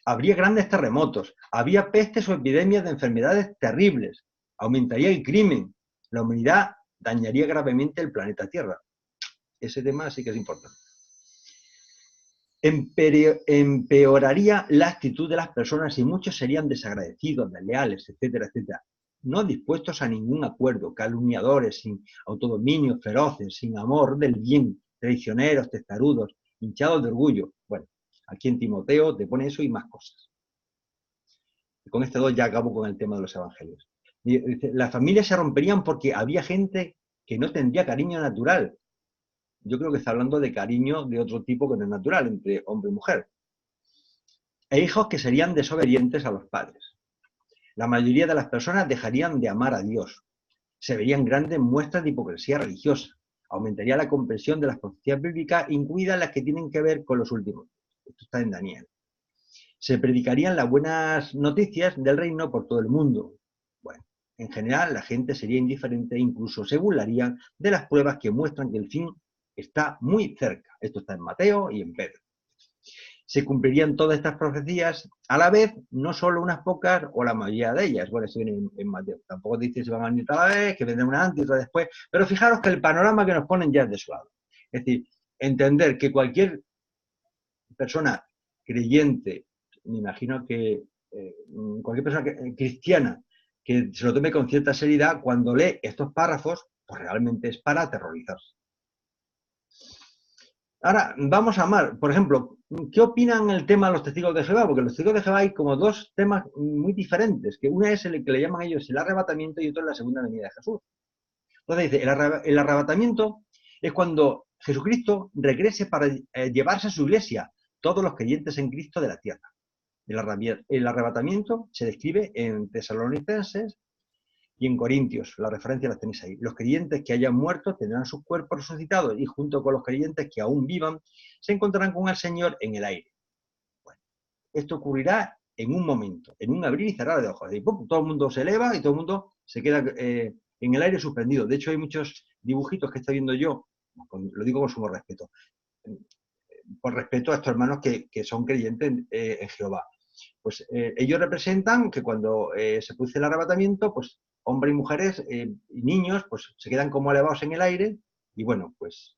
habría grandes terremotos, había pestes o epidemias de enfermedades terribles, aumentaría el crimen, la humanidad dañaría gravemente el planeta Tierra. Ese tema sí que es importante. Empeoraría la actitud de las personas y muchos serían desagradecidos, desleales, etcétera, etcétera. No dispuestos a ningún acuerdo, calumniadores, sin autodominio, feroces, sin amor del bien, traicioneros, testarudos, hinchados de orgullo. Bueno, aquí en Timoteo te pone eso y más cosas. Y con este 2 ya acabo con el tema de los evangelios. Las familias se romperían porque había gente que no tendría cariño natural. Yo creo que está hablando de cariño de otro tipo que no es natural, entre hombre y mujer. E hijos que serían desobedientes a los padres. La mayoría de las personas dejarían de amar a Dios. Se verían grandes muestras de hipocresía religiosa. Aumentaría la comprensión de las profecías bíblicas, incluidas las que tienen que ver con los últimos. Esto está en Daniel. Se predicarían las buenas noticias del reino por todo el mundo. Bueno, en general la gente sería indiferente e incluso se burlarían de las pruebas que muestran que el fin está muy cerca. Esto está en Mateo y en Pedro. Se cumplirían todas estas profecías a la vez, no solo unas pocas o la mayoría de ellas. Bueno, esto viene en Mateo. Tampoco dice que se van a venir a la vez, que vendrá una antes y otra después. Pero fijaros que el panorama que nos ponen ya es desolado. Es decir, entender que cualquier persona creyente, me imagino que cualquier persona cristiana que se lo tome con cierta seriedad, cuando lee estos párrafos, pues realmente es para aterrorizarse. Ahora, vamos a amar. Por ejemplo, ¿qué opinan el tema de los testigos de Jehová? Porque los testigos de Jehová hay como dos temas muy diferentes, que una es el que le llaman ellos el arrebatamiento y otro es la segunda venida de Jesús. Entonces dice, el arrebatamiento es cuando Jesucristo regrese para llevarse a su iglesia, todos los creyentes en Cristo de la tierra. El arrebatamiento se describe en Tesalonicenses y en Corintios, la referencia la tenéis ahí. Los creyentes que hayan muerto tendrán sus cuerpos resucitados y junto con los creyentes que aún vivan, se encontrarán con el Señor en el aire. Bueno, esto ocurrirá en un momento, en un abrir y cerrar de ojos. Y, ¡pum!, todo el mundo se eleva y todo el mundo se queda en el aire suspendido. De hecho, hay muchos dibujitos que estoy viendo yo, lo digo con sumo respeto, por respeto a estos hermanos que son creyentes en Jehová. Pues ellos representan que cuando se produce el arrebatamiento, pues hombres y mujeres y niños pues se quedan como elevados en el aire y bueno, pues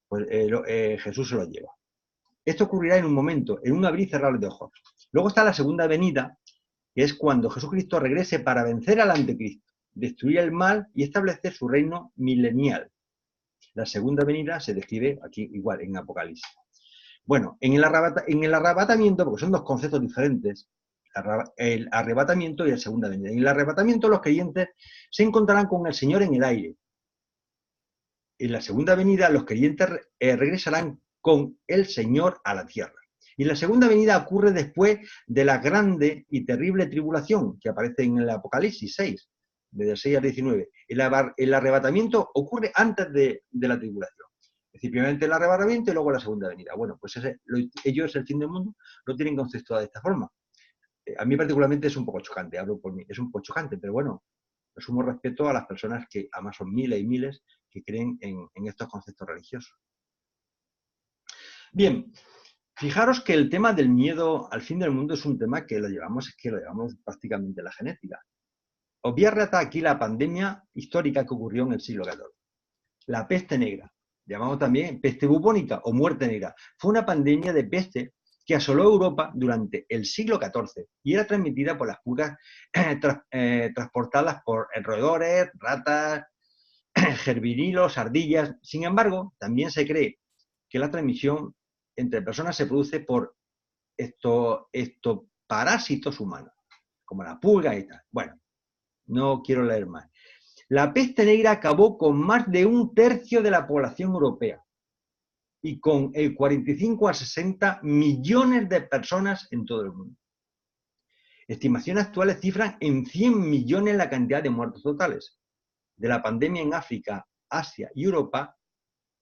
Jesús se los lleva. Esto ocurrirá en un momento, en un abrir y cerrar de ojos. Luego está la segunda venida, que es cuando Jesucristo regrese para vencer al anticristo, destruir el mal y establecer su reino milenial. La segunda venida se describe aquí igual en Apocalipsis. Bueno, en el arrebatamiento, porque son dos conceptos diferentes, el arrebatamiento y la segunda venida. En el arrebatamiento los creyentes se encontrarán con el Señor en el aire. En la segunda venida los creyentes regresarán con el Señor a la tierra. Y la segunda venida ocurre después de la grande y terrible tribulación que aparece en el Apocalipsis 6, desde el 6 al 19. El arrebatamiento ocurre antes de la tribulación. Es decir, primeramente el arrebatamiento y luego la segunda venida. Bueno, pues ellos, el fin del mundo, lo tienen conceptuado de esta forma. A mí particularmente es un poco chocante, hablo por mí, es un poco chocante, pero bueno, asumo respeto a las personas que además son miles y miles que creen en estos conceptos religiosos. Bien, fijaros que el tema del miedo al fin del mundo es un tema que lo llevamos prácticamente en la genética. Os voy a relatar aquí la pandemia histórica que ocurrió en el siglo XIV. La peste negra, llamamos también peste bubónica o muerte negra. Fue una pandemia de peste que asoló Europa durante el siglo XIV y era transmitida por las pulgas transportadas por roedores, ratas, gerbilinos, ardillas. Sin embargo, también se cree que la transmisión entre personas se produce por estos parásitos humanos, como la pulga y tal. Bueno, no quiero leer más. La peste negra acabó con más de 1/3 de la población europea y con el 45 a 60 millones de personas en todo el mundo. Estimaciones actuales cifran en 100 millones la cantidad de muertos totales. De la pandemia en África, Asia y Europa,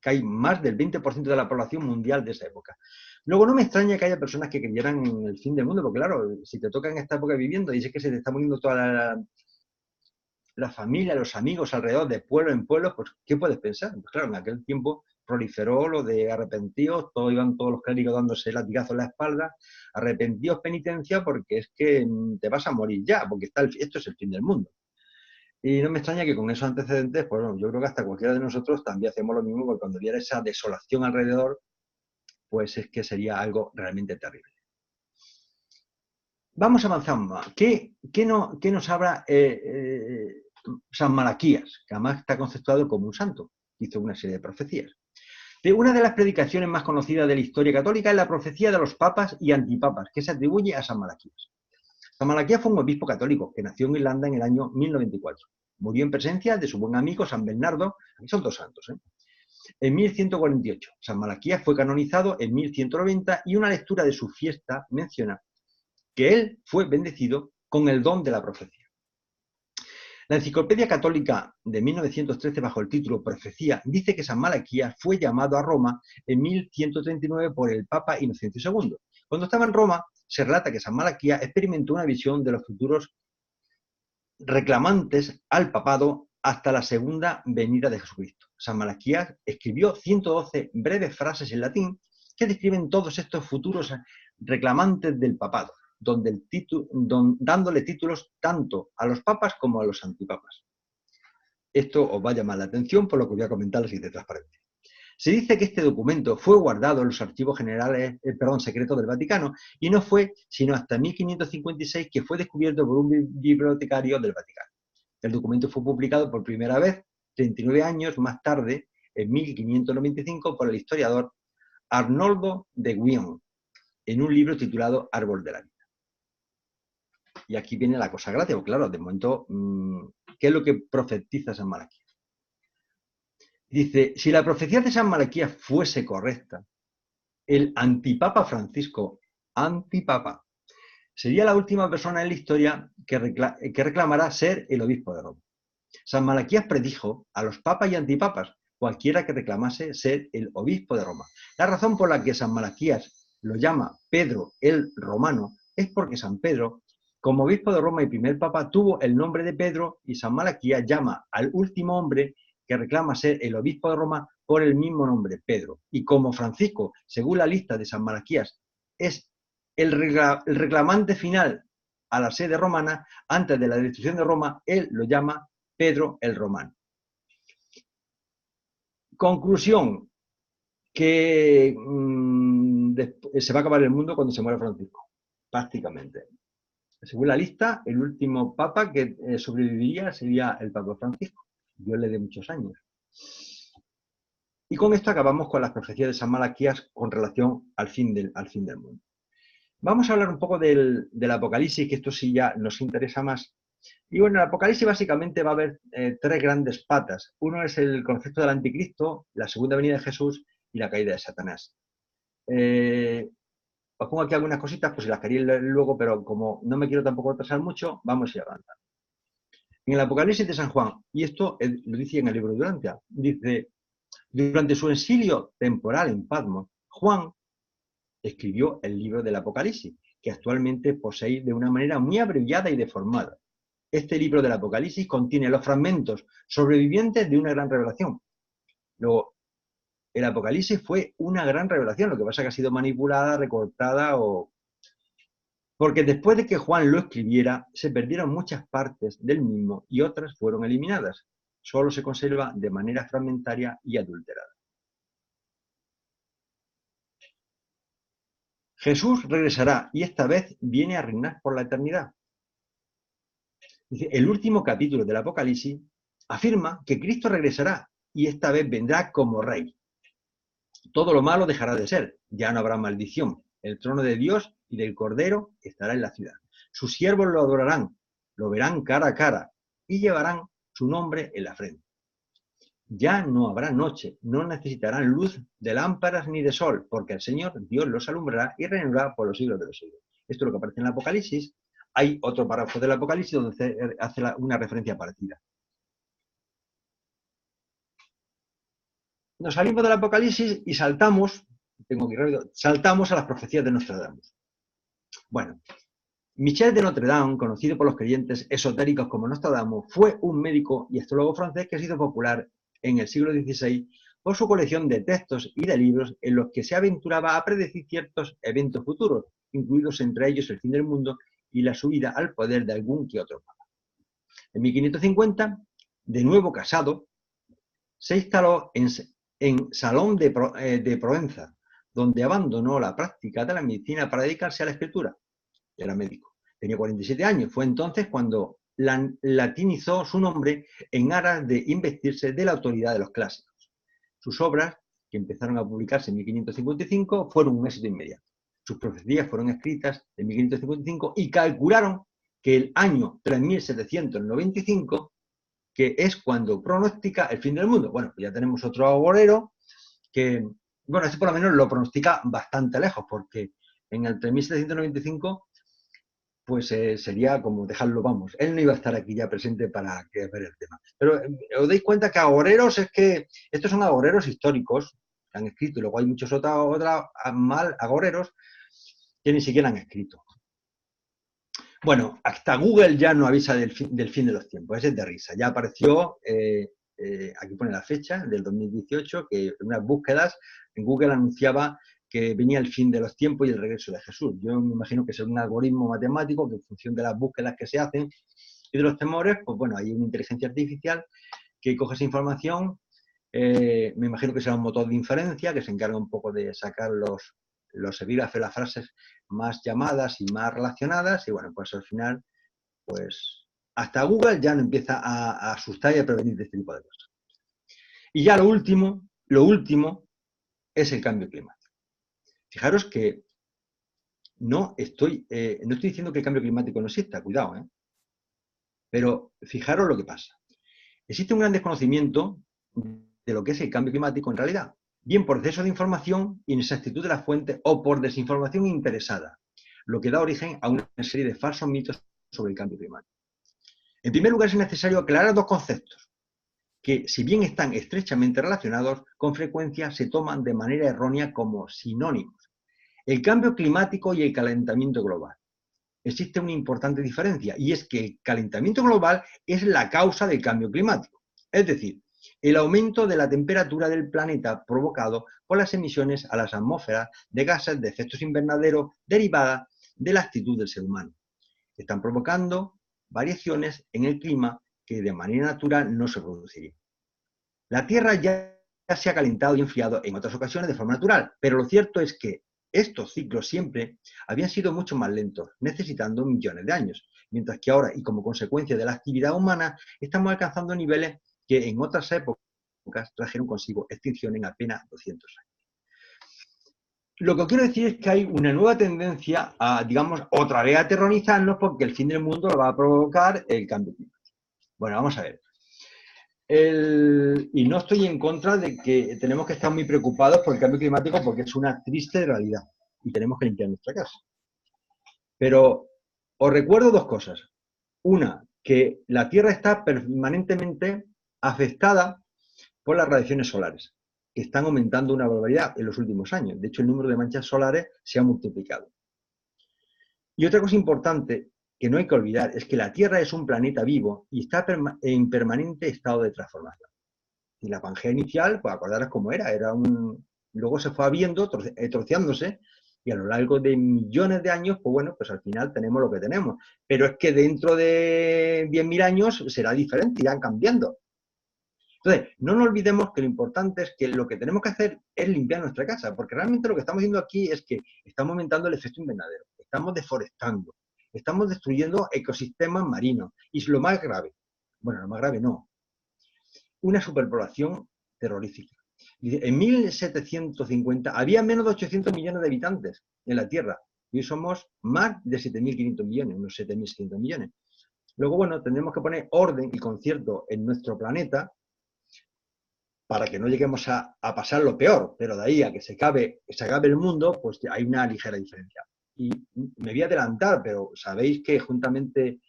que hay más del 20% de la población mundial de esa época. Luego no me extraña que haya personas que creyeran en el fin del mundo, porque claro, si te toca en esta época viviendo y dices que se te está muriendo toda la familia, los amigos alrededor de pueblo en pueblo, pues ¿qué puedes pensar? Pues claro, en aquel tiempo proliferó lo de arrepentidos, iban todos los clérigos dándose latigazos en la espalda, arrepentidos, penitencia, porque es que te vas a morir ya, porque esto es el fin del mundo. Y no me extraña que con esos antecedentes, pues bueno, yo creo que hasta cualquiera de nosotros también hacemos lo mismo, porque cuando viera esa desolación alrededor, pues es que sería algo realmente terrible. Vamos a avanzar más. ¿Qué nos habla San Malaquías, que además está conceptuado como un santo? Hizo una serie de profecías. Una de las predicaciones más conocidas de la historia católica es la profecía de los papas y antipapas, que se atribuye a San Malaquías. San Malaquías fue un obispo católico que nació en Irlanda en el año 1094. Murió en presencia de su buen amigo San Bernardo, aquí son dos santos, en 1148. San Malaquías fue canonizado en 1190 y una lectura de su fiesta menciona que él fue bendecido con el don de la profecía. La Enciclopedia Católica de 1913, bajo el título Profecía, dice que San Malaquías fue llamado a Roma en 1139 por el Papa Inocencio II. Cuando estaba en Roma, se relata que San Malaquías experimentó una visión de los futuros reclamantes al papado hasta la segunda venida de Jesucristo. San Malaquías escribió 112 breves frases en latín que describen todos estos futuros reclamantes del papado, dándole títulos tanto a los papas como a los antipapas. Esto os va a llamar la atención por lo que voy a comentar así de transparencia. Se dice que este documento fue guardado en los archivos secretos del Vaticano y no fue sino hasta 1556 que fue descubierto por un bibliotecario del Vaticano. El documento fue publicado por primera vez 39 años más tarde, en 1595, por el historiador Arnoldo de Guion, en un libro titulado Árbol de la Vida. Y aquí viene la cosa gracia, porque claro, de momento, ¿qué es lo que profetiza San Malaquías? Dice, si la profecía de San Malaquías fuese correcta, el antipapa Francisco, antipapa, sería la última persona en la historia que reclamará ser el obispo de Roma. San Malaquías predijo a los papas y antipapas, cualquiera que reclamase ser el obispo de Roma. La razón por la que San Malaquías lo llama Pedro el Romano es porque San Pedro Como obispo de Roma y primer papa, tuvo el nombre de Pedro, y San Malaquías llama al último hombre que reclama ser el obispo de Roma por el mismo nombre, Pedro. Y como Francisco, según la lista de San Malaquías, es el reclamante final a la sede romana, antes de la destrucción de Roma, él lo llama Pedro el Romano. Conclusión, que se va a acabar el mundo cuando se muera Francisco, prácticamente. Según la lista, el último papa que sobreviviría sería el Papa Francisco. Dios le dé muchos años. Y con esto acabamos con las profecías de San Malaquías con relación al fin del mundo. Vamos a hablar un poco del Apocalipsis, que esto sí ya nos interesa más. Y bueno, el Apocalipsis básicamente va a haber tres grandes patas. Uno es el concepto del anticristo, la segunda venida de Jesús y la caída de Satanás. Os pongo aquí algunas cositas, pues si las queréis leer luego, pero como no me quiero tampoco retrasar mucho, vamos a ir avanzando. En el Apocalipsis de San Juan, y esto lo dice en el libro de Durantia, dice: durante su exilio temporal en Patmos, Juan escribió el libro del Apocalipsis, que actualmente poseéis de una manera muy abreviada y deformada. Este libro del Apocalipsis contiene los fragmentos sobrevivientes de una gran revelación. Luego, el Apocalipsis fue una gran revelación, lo que pasa es que ha sido manipulada, recortada o... Porque después de que Juan lo escribiera, se perdieron muchas partes del mismo y otras fueron eliminadas. Solo se conserva de manera fragmentaria y adulterada. Jesús regresará y esta vez viene a reinar por la eternidad. El último capítulo del Apocalipsis afirma que Cristo regresará y esta vez vendrá como rey. Todo lo malo dejará de ser, ya no habrá maldición. El trono de Dios y del Cordero estará en la ciudad. Sus siervos lo adorarán, lo verán cara a cara y llevarán su nombre en la frente. Ya no habrá noche, no necesitarán luz de lámparas ni de sol, porque el Señor Dios los alumbrará y reinará por los siglos de los siglos. Esto es lo que aparece en el Apocalipsis. Hay otro párrafo del Apocalipsis donde hace una referencia parecida. Nos salimos del Apocalipsis y saltamos, saltamos a las profecías de Nostradamus. Bueno, Michel de Notre Dame, conocido por los creyentes esotéricos como Nostradamus, fue un médico y astrólogo francés que ha sido popular en el siglo XVI por su colección de textos y de libros en los que se aventuraba a predecir ciertos eventos futuros, incluidos entre ellos el fin del mundo y la subida al poder de algún que otro papa. En 1550, de nuevo casado, se instaló en Salón de Provenza, donde abandonó la práctica de la medicina para dedicarse a la escritura. Era médico. Tenía 47 años. Fue entonces cuando latinizó su nombre en aras de investirse de la autoridad de los clásicos. Sus obras, que empezaron a publicarse en 1555, fueron un éxito inmediato. Sus profecías fueron escritas en 1555 y calcularon que el año 3795, que es cuando pronostica el fin del mundo. Bueno, pues ya tenemos otro agorero que, bueno, este por lo menos lo pronostica bastante lejos, porque en el 3795 pues sería como dejarlo, vamos, él no iba a estar aquí ya presente para ver el tema. Pero os dais cuenta que agoreros es que, estos son agoreros históricos que han escrito, y luego hay muchos otros mal agoreros que ni siquiera han escrito. Bueno, hasta Google ya no avisa del fin de los tiempos, es de risa. Ya apareció, aquí pone la fecha, del 2018, que en unas búsquedas en Google anunciaba que venía el fin de los tiempos y el regreso de Jesús. Yo me imagino que es un algoritmo matemático que en función de las búsquedas que se hacen y de los temores, pues bueno, hay una inteligencia artificial que coge esa información, me imagino que será un motor de inferencia que se encarga un poco de sacar los epígrafes, las frases más llamadas y más relacionadas, y bueno, pues al final, pues hasta Google ya no empieza a asustar y a prevenir de este tipo de cosas. Y ya lo último es el cambio climático. Fijaros que no estoy diciendo que el cambio climático no exista, cuidado, pero fijaros lo que pasa. Existe un gran desconocimiento de lo que es el cambio climático en realidad, bien por exceso de información, inexactitud de las fuentes o por desinformación interesada, lo que da origen a una serie de falsos mitos sobre el cambio climático. En primer lugar, es necesario aclarar dos conceptos que, si bien están estrechamente relacionados, con frecuencia se toman de manera errónea como sinónimos: el cambio climático y el calentamiento global. existe una importante diferencia, y es que el calentamiento global es la causa del cambio climático. Es decir, el aumento de la temperatura del planeta provocado por las emisiones a las atmósferas de gases de efectos invernaderos derivadas de la actitud del ser humano. Están provocando variaciones en el clima que de manera natural no se producirían. La Tierra ya se ha calentado y enfriado en otras ocasiones de forma natural, pero lo cierto es que estos ciclos siempre habían sido mucho más lentos, necesitando millones de años, mientras que ahora, y como consecuencia de la actividad humana, estamos alcanzando niveles que en otras épocas trajeron consigo extinción en apenas 200 años. Lo que quiero decir es que hay una nueva tendencia a, digamos, otra vez aterrorizarnos porque el fin del mundo lo va a provocar el cambio climático. Bueno, vamos a ver. Y no estoy en contra de que tenemos que estar muy preocupados por el cambio climático porque es una triste realidad y tenemos que limpiar nuestra casa. Pero os recuerdo dos cosas. Una, que la Tierra está permanentemente afectada por las radiaciones solares, que están aumentando una barbaridad en los últimos años. De hecho, el número de manchas solares se ha multiplicado. Y otra cosa importante que no hay que olvidar es que la Tierra es un planeta vivo y está en permanente estado de transformación. Y la Pangea inicial, pues acordaros cómo era luego se fue habiendo, troceándose, y a lo largo de millones de años, pues bueno, pues al final tenemos lo que tenemos. Pero es que dentro de 10.000 años será diferente, irán cambiando. Entonces, no nos olvidemos que lo importante es que lo que tenemos que hacer es limpiar nuestra casa, porque realmente lo que estamos haciendo aquí es que estamos aumentando el efecto invernadero, estamos deforestando, estamos destruyendo ecosistemas marinos. Y es lo más grave, bueno, lo más grave no, una superpoblación terrorífica. En 1750 había menos de 800 millones de habitantes en la Tierra, y hoy somos más de 7.500 millones, unos 7.600 millones. Luego, bueno, tendremos que poner orden y concierto en nuestro planeta para que no lleguemos a pasar lo peor, pero de ahí a que se acabe el mundo, pues hay una ligera diferencia. Y me voy a adelantar, pero sabéis que juntamente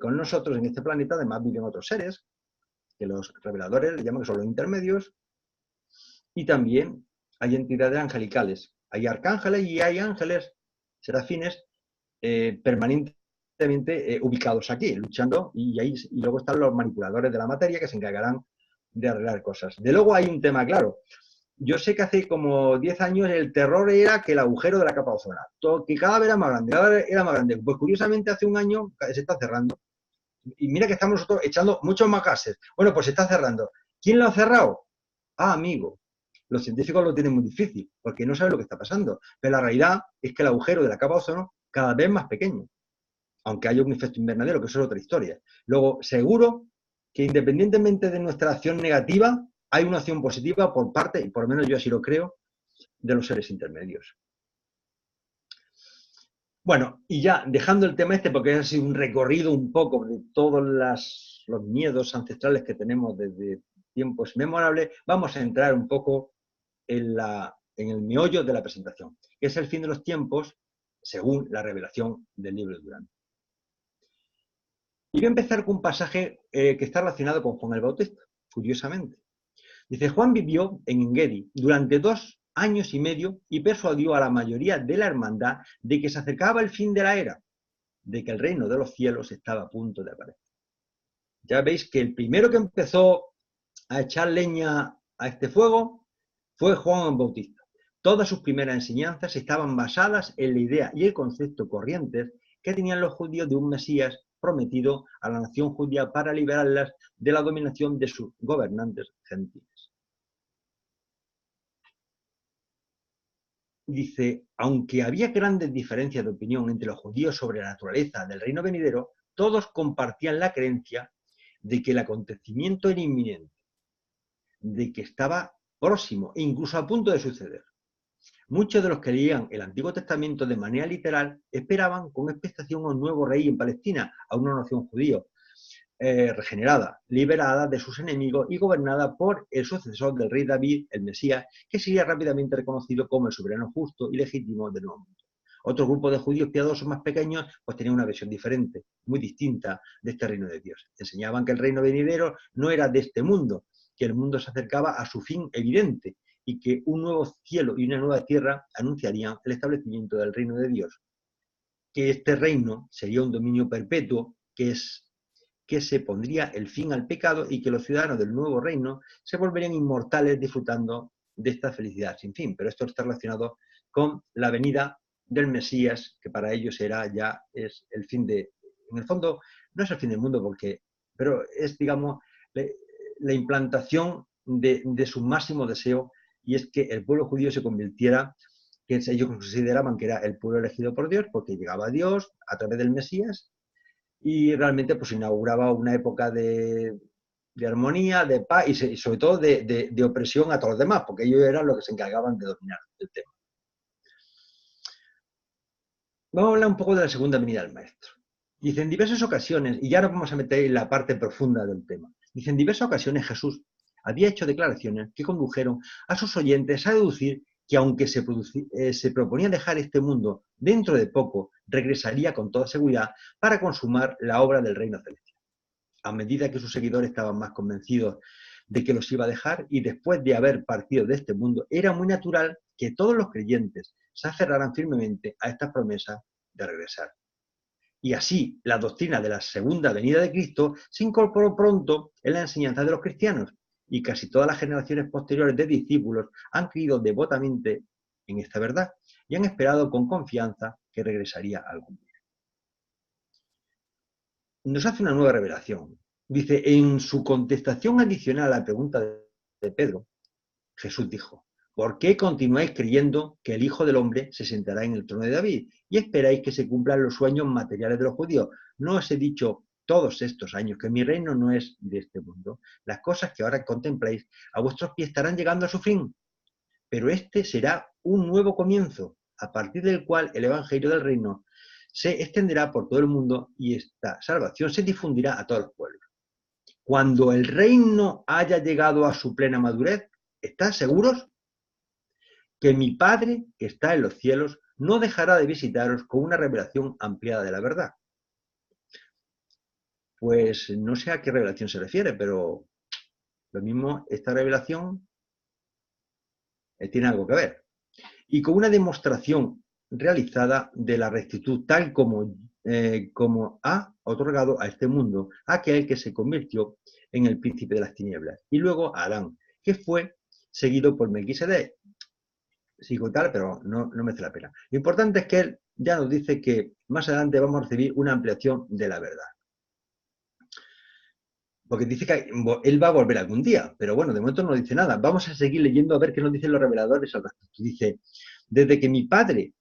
con nosotros en este planeta además viven otros seres, que los reveladores le llaman que son los intermedios, y también hay entidades angelicales. Hay arcángeles y hay ángeles serafines permanentemente ubicados aquí, luchando, y luego están los manipuladores de la materia que se encargarán de arreglar cosas. De luego hay un tema claro. Yo sé que hace como 10 años el terror era que el agujero de la capa de ozono, que cada vez era más grande, cada vez era más grande. Pues curiosamente hace un año se está cerrando. Y mira que estamos nosotros echando muchos más gases. Bueno, pues se está cerrando. ¿Quién lo ha cerrado? Ah, amigo. Los científicos lo tienen muy difícil, porque no saben lo que está pasando. Pero la realidad es que el agujero de la capa de ozono cada vez es más pequeño. Aunque haya un efecto invernadero, que eso es otra historia. Luego, seguro que independientemente de nuestra acción negativa, hay una acción positiva por parte, y por lo menos yo así lo creo, de los seres intermedios. Bueno, y ya dejando el tema este, porque ha sido un recorrido un poco de todos los miedos ancestrales que tenemos desde tiempos memorables, vamos a entrar un poco en el meollo de la presentación, que es el fin de los tiempos según la revelación del libro de Durán. Y voy a empezar con un pasaje que está relacionado con Juan el Bautista, curiosamente. Dice, Juan vivió en Engedi durante 2 años y medio y persuadió a la mayoría de la hermandad de que se acercaba el fin de la era, de que el reino de los cielos estaba a punto de aparecer. Ya veis que el primero que empezó a echar leña a este fuego fue Juan el Bautista. Todas sus primeras enseñanzas estaban basadas en la idea y el concepto corrientes que tenían los judíos de un Mesías prometido a la nación judía para liberarlas de la dominación de sus gobernantes gentiles. Dice, aunque había grandes diferencias de opinión entre los judíos sobre la naturaleza del reino venidero, todos compartían la creencia de que el acontecimiento era inminente, de que estaba próximo e incluso a punto de suceder. Muchos de los que leían el Antiguo Testamento de manera literal esperaban con expectación a un nuevo rey en Palestina, a una nación judía regenerada, liberada de sus enemigos y gobernada por el sucesor del rey David, el Mesías, que sería rápidamente reconocido como el soberano justo y legítimo del nuevo mundo. Otro grupo de judíos piadosos más pequeños pues tenían una visión diferente, muy distinta de este reino de Dios. Enseñaban que el reino venidero no era de este mundo, que el mundo se acercaba a su fin evidente y que un nuevo cielo y una nueva tierra anunciarían el establecimiento del reino de Dios, que este reino sería un dominio perpetuo, que se pondría el fin al pecado y que los ciudadanos del nuevo reino se volverían inmortales disfrutando de esta felicidad sin fin. Pero esto está relacionado con la venida del Mesías, que para ellos es el fin de... En el fondo, no es el fin del mundo, pero es, digamos, la implantación de su máximo deseo, y es que el pueblo judío se convirtiera, que ellos consideraban que era el pueblo elegido por Dios, porque llegaba a Dios a través del Mesías, y realmente pues inauguraba una época de armonía, de paz y sobre todo de opresión a todos los demás, porque ellos eran los que se encargaban de dominar el tema. Vamos a hablar un poco de la segunda venida del Maestro. Dice, en diversas ocasiones, y ya nos vamos a meter en la parte profunda del tema, dice, en diversas ocasiones Jesús había hecho declaraciones que condujeron a sus oyentes a deducir que aunque se proponía dejar este mundo dentro de poco, regresaría con toda seguridad para consumar la obra del reino celestial. A medida que sus seguidores estaban más convencidos de que los iba a dejar y después de haber partido de este mundo, era muy natural que todos los creyentes se aferraran firmemente a esta promesa de regresar. Y así, la doctrina de la segunda venida de Cristo se incorporó pronto en la enseñanza de los cristianos, y casi todas las generaciones posteriores de discípulos han creído devotamente en esta verdad y han esperado con confianza que regresaría algún día. Nos hace una nueva revelación. Dice, en su contestación adicional a la pregunta de Pedro, Jesús dijo, ¿por qué continuáis creyendo que el Hijo del Hombre se sentará en el trono de David y esperáis que se cumplan los sueños materiales de los judíos? ¿No os he dicho todos estos años que mi reino no es de este mundo? Las cosas que ahora contempláis a vuestros pies estarán llegando a su fin, pero este será un nuevo comienzo, a partir del cual el evangelio del reino se extenderá por todo el mundo y esta salvación se difundirá a todos los pueblos. Cuando el reino haya llegado a su plena madurez, ¿estás seguros? Que mi Padre, que está en los cielos, no dejará de visitaros con una revelación ampliada de la verdad. Pues no sé a qué revelación se refiere, pero lo mismo, esta revelación tiene algo que ver. Y con una demostración realizada de la rectitud tal como ha otorgado a este mundo aquel que se convirtió en el príncipe de las tinieblas, y luego a Adán, que fue seguido por Melquisedec. Sigo tal, pero no merece la pena. Lo importante es que él ya nos dice que más adelante vamos a recibir una ampliación de la verdad. Porque dice que él va a volver algún día, pero bueno, de momento no dice nada. Vamos a seguir leyendo a ver qué nos dicen los reveladores al respecto. Dice, desde que mi Padre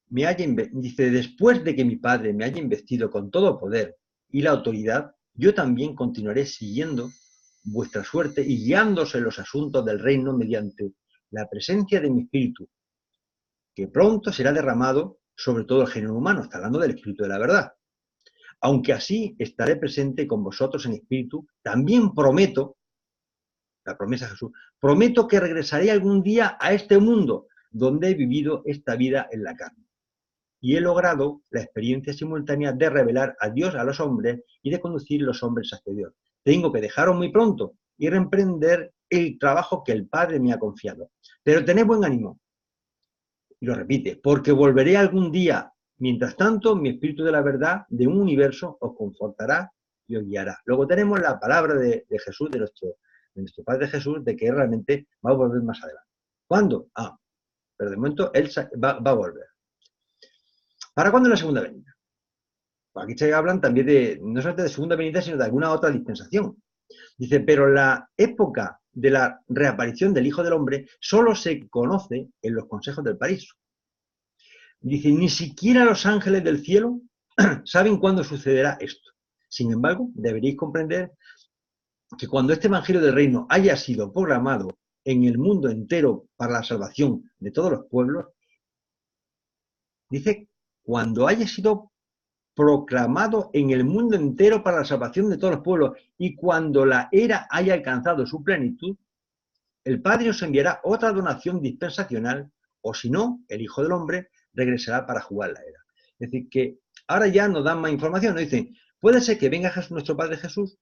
después de que mi Padre me haya investido con todo poder y la autoridad, yo también continuaré siguiendo vuestra suerte y guiándose en los asuntos del reino mediante la presencia de mi espíritu, que pronto será derramado sobre todo el género humano. Está hablando del espíritu de la verdad. Aunque así estaré presente con vosotros en espíritu, también prometo, la promesa de Jesús, prometo que regresaré algún día a este mundo donde he vivido esta vida en la carne. Y he logrado la experiencia simultánea de revelar a Dios a los hombres y de conducir los hombres hacia Dios. Tengo que dejaros muy pronto y reemprender el trabajo que el Padre me ha confiado. Pero tened buen ánimo. Y lo repite, porque volveré algún día. Mientras tanto, mi espíritu de la verdad de un universo os confortará y os guiará. Luego tenemos la palabra de Jesús, de nuestro Padre Jesús, de que realmente va a volver más adelante. ¿Cuándo? Pero de momento Él va a volver. ¿Para cuándo es la segunda venida? Aquí se hablan también no solamente de segunda venida, sino de alguna otra dispensación. Dice, pero la época de la reaparición del Hijo del Hombre solo se conoce en los consejos del paraíso. Dice, ni siquiera los ángeles del cielo saben cuándo sucederá esto. Sin embargo, deberéis comprender que cuando este evangelio del reino haya sido proclamado en el mundo entero para la salvación de todos los pueblos, dice, cuando haya sido proclamado en el mundo entero para la salvación de todos los pueblos y cuando la era haya alcanzado su plenitud, el Padre os enviará otra donación dispensacional, o si no, el Hijo del Hombre regresará para jugar la era. Es decir, que ahora ya nos dan más información, nos dicen, puede ser que venga nuestro Padre Jesús,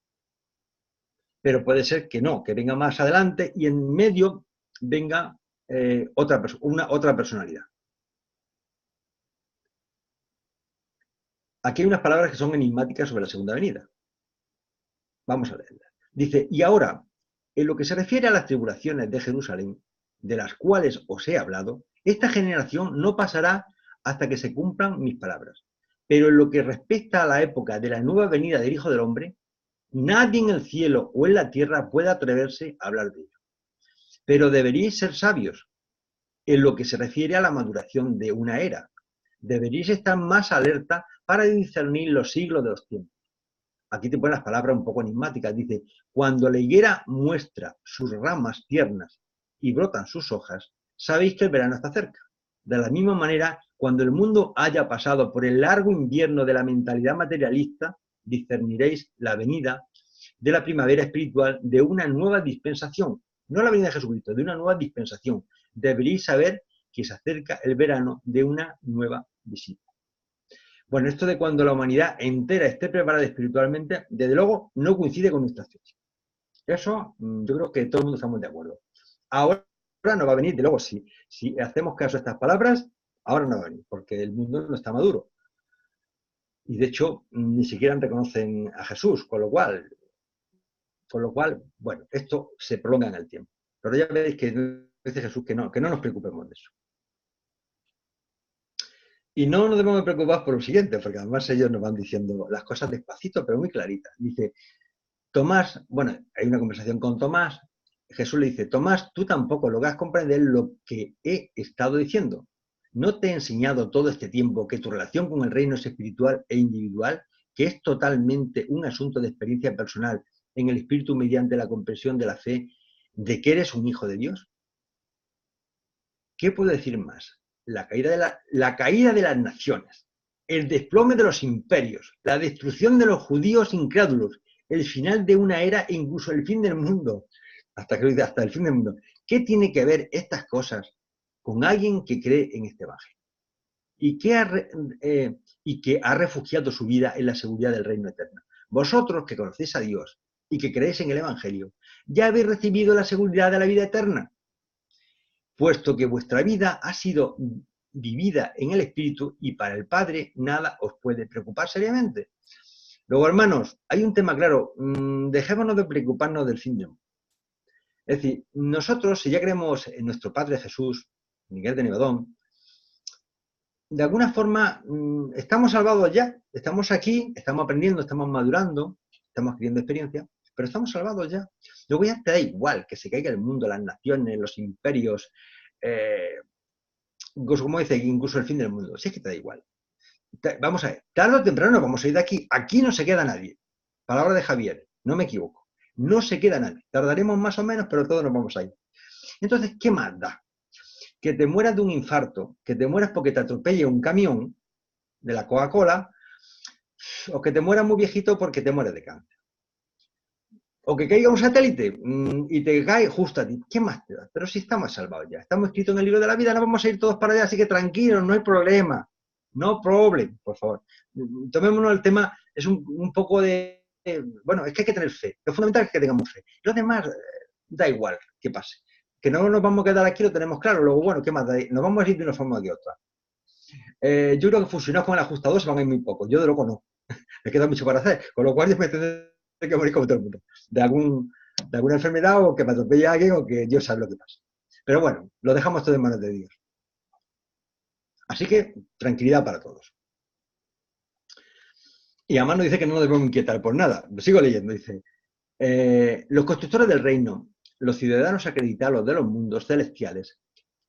pero puede ser que no, que venga más adelante y en medio venga otra personalidad. Aquí hay unas palabras que son enigmáticas sobre la segunda venida. Vamos a leerlas. Dice, y ahora, en lo que se refiere a las tribulaciones de Jerusalén, de las cuales os he hablado, esta generación no pasará hasta que se cumplan mis palabras. Pero en lo que respecta a la época de la nueva venida del Hijo del Hombre, nadie en el cielo o en la tierra puede atreverse a hablar de ello. Pero deberíais ser sabios en lo que se refiere a la maduración de una era. Deberíais estar más alerta para discernir los siglos de los tiempos. Aquí te ponen las palabras un poco enigmáticas. Dice, cuando la higuera muestra sus ramas tiernas y brotan sus hojas, sabéis que el verano está cerca. De la misma manera, cuando el mundo haya pasado por el largo invierno de la mentalidad materialista, discerniréis la venida de la primavera espiritual de una nueva dispensación. No la venida de Jesucristo, de una nueva dispensación. Deberéis saber que se acerca el verano de una nueva visita. Bueno, esto de cuando la humanidad entera esté preparada espiritualmente, desde luego no coincide con nuestra fecha. Eso yo creo que todo el mundo estamos de acuerdo. Ahora no va a venir, de luego, si hacemos caso a estas palabras, ahora no va a venir, porque el mundo no está maduro. Y de hecho, ni siquiera reconocen a Jesús, con lo cual, bueno, esto se prolonga en el tiempo. Pero ya veis que dice Jesús que no nos preocupemos de eso. Y no nos debemos preocupar por lo siguiente, porque además ellos nos van diciendo las cosas despacito, pero muy claritas. Dice, Tomás, bueno, hay una conversación con Tomás, Jesús le dice, Tomás, tú tampoco logras comprender lo que he estado diciendo. ¿No te he enseñado todo este tiempo que tu relación con el reino es espiritual e individual, que es totalmente un asunto de experiencia personal en el espíritu mediante la comprensión de la fe de que eres un hijo de Dios? ¿Qué puedo decir más? La caída de las naciones, el desplome de los imperios, la destrucción de los judíos incrédulos, el final de una era e incluso el fin del mundo, hasta el fin del mundo. ¿Qué tiene que ver estas cosas con alguien que cree en este evangelio? Y que ha refugiado su vida en la seguridad del reino eterno. Vosotros que conocéis a Dios y que creéis en el evangelio, ya habéis recibido la seguridad de la vida eterna, puesto que vuestra vida ha sido vivida en el Espíritu y para el Padre nada os puede preocupar seriamente. Luego, hermanos, hay un tema claro, dejémonos de preocuparnos del fin del mundo. Es decir, nosotros, si ya creemos en nuestro Padre Jesús, Miguel de Nevadón, de alguna forma estamos salvados ya, estamos aquí, estamos aprendiendo, estamos madurando, estamos adquiriendo experiencia, pero estamos salvados ya. Luego ya te da igual que se caiga el mundo, las naciones, los imperios, como dice, incluso el fin del mundo. Si es que te da igual. Vamos a ver, tarde o temprano vamos a ir de aquí. Aquí no se queda nadie. Palabra de Javier, no me equivoco. No se queda nadie. Tardaremos más o menos, pero todos nos vamos a ir. Entonces, ¿qué más da? Que te mueras de un infarto, que te mueras porque te atropelle un camión de la Coca-Cola, o que te mueras muy viejito porque te mueres de cáncer. O que caiga un satélite y te cae justo a ti. ¿Qué más te da? Pero si estamos salvados ya. Estamos escritos en el libro de la vida, no vamos a ir todos para allá, así que tranquilos, no hay problema. No problem, por favor. Tomémonos el tema, es un poco de... bueno, es que hay que tener fe. Lo fundamental es que tengamos fe. Lo demás, da igual que pase. Que no nos vamos a quedar aquí, lo tenemos claro. Luego, bueno, ¿qué más da? Nos vamos a ir de una forma o de otra. Yo creo que fusionados con el ajustador se van a ir muy pocos. Yo de loco no. Me queda mucho para hacer. Con lo cual yo me tendré que morir como todo el mundo. De alguna enfermedad o que me atropelle a alguien o que Dios sabe lo que pasa. Pero bueno, lo dejamos todo en manos de Dios. Así que tranquilidad para todos. Y además nos dice que no nos debemos inquietar por nada. Lo sigo leyendo, dice. Los constructores del reino, los ciudadanos acreditados de los mundos celestiales,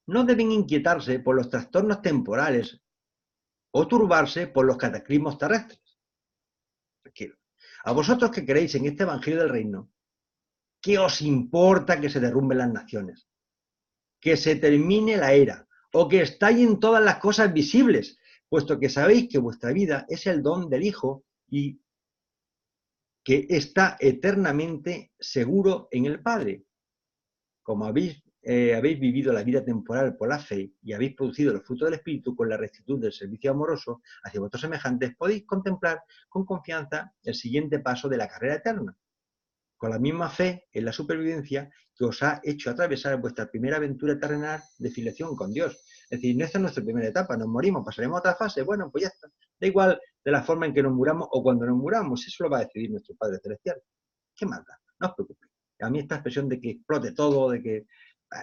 no deben inquietarse por los trastornos temporales o turbarse por los cataclismos terrestres. Tranquilo. A vosotros que creéis en este evangelio del reino, ¿qué os importa que se derrumben las naciones? Que se termine la era o que estallen todas las cosas visibles, puesto que sabéis que vuestra vida es el don del Hijo y que está eternamente seguro en el Padre. Como habéis vivido la vida temporal por la fe y habéis producido los frutos del Espíritu con la rectitud del servicio amoroso hacia vuestros semejantes, podéis contemplar con confianza el siguiente paso de la carrera eterna, con la misma fe en la supervivencia que os ha hecho atravesar vuestra primera aventura terrenal de filiación con Dios. Es decir, no esta es nuestra primera etapa, nos morimos, pasaremos a otra fase, bueno, pues ya está. Da igual de la forma en que nos muramos o cuando nos muramos. Eso lo va a decidir nuestro Padre Celestial. ¿Qué más da? No os preocupéis. A mí esta expresión de que explote todo, de que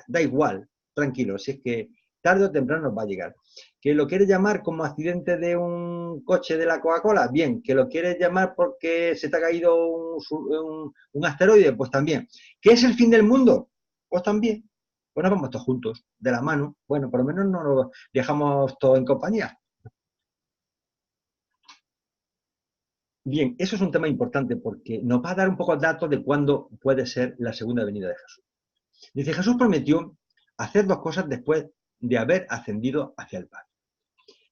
da igual, tranquilo, si es que tarde o temprano nos va a llegar. ¿Que lo quieres llamar como accidente de un coche de la Coca-Cola? Bien. ¿Que lo quieres llamar porque se te ha caído un asteroide? Pues también. ¿Que es el fin del mundo? Pues también. Pues nos vamos todos juntos, de la mano. Bueno, por lo menos no nos viajamos todos en compañía. Bien, eso es un tema importante porque nos va a dar un poco de datos de cuándo puede ser la segunda venida de Jesús. Dice, Jesús prometió hacer dos cosas después de haber ascendido hacia el Padre.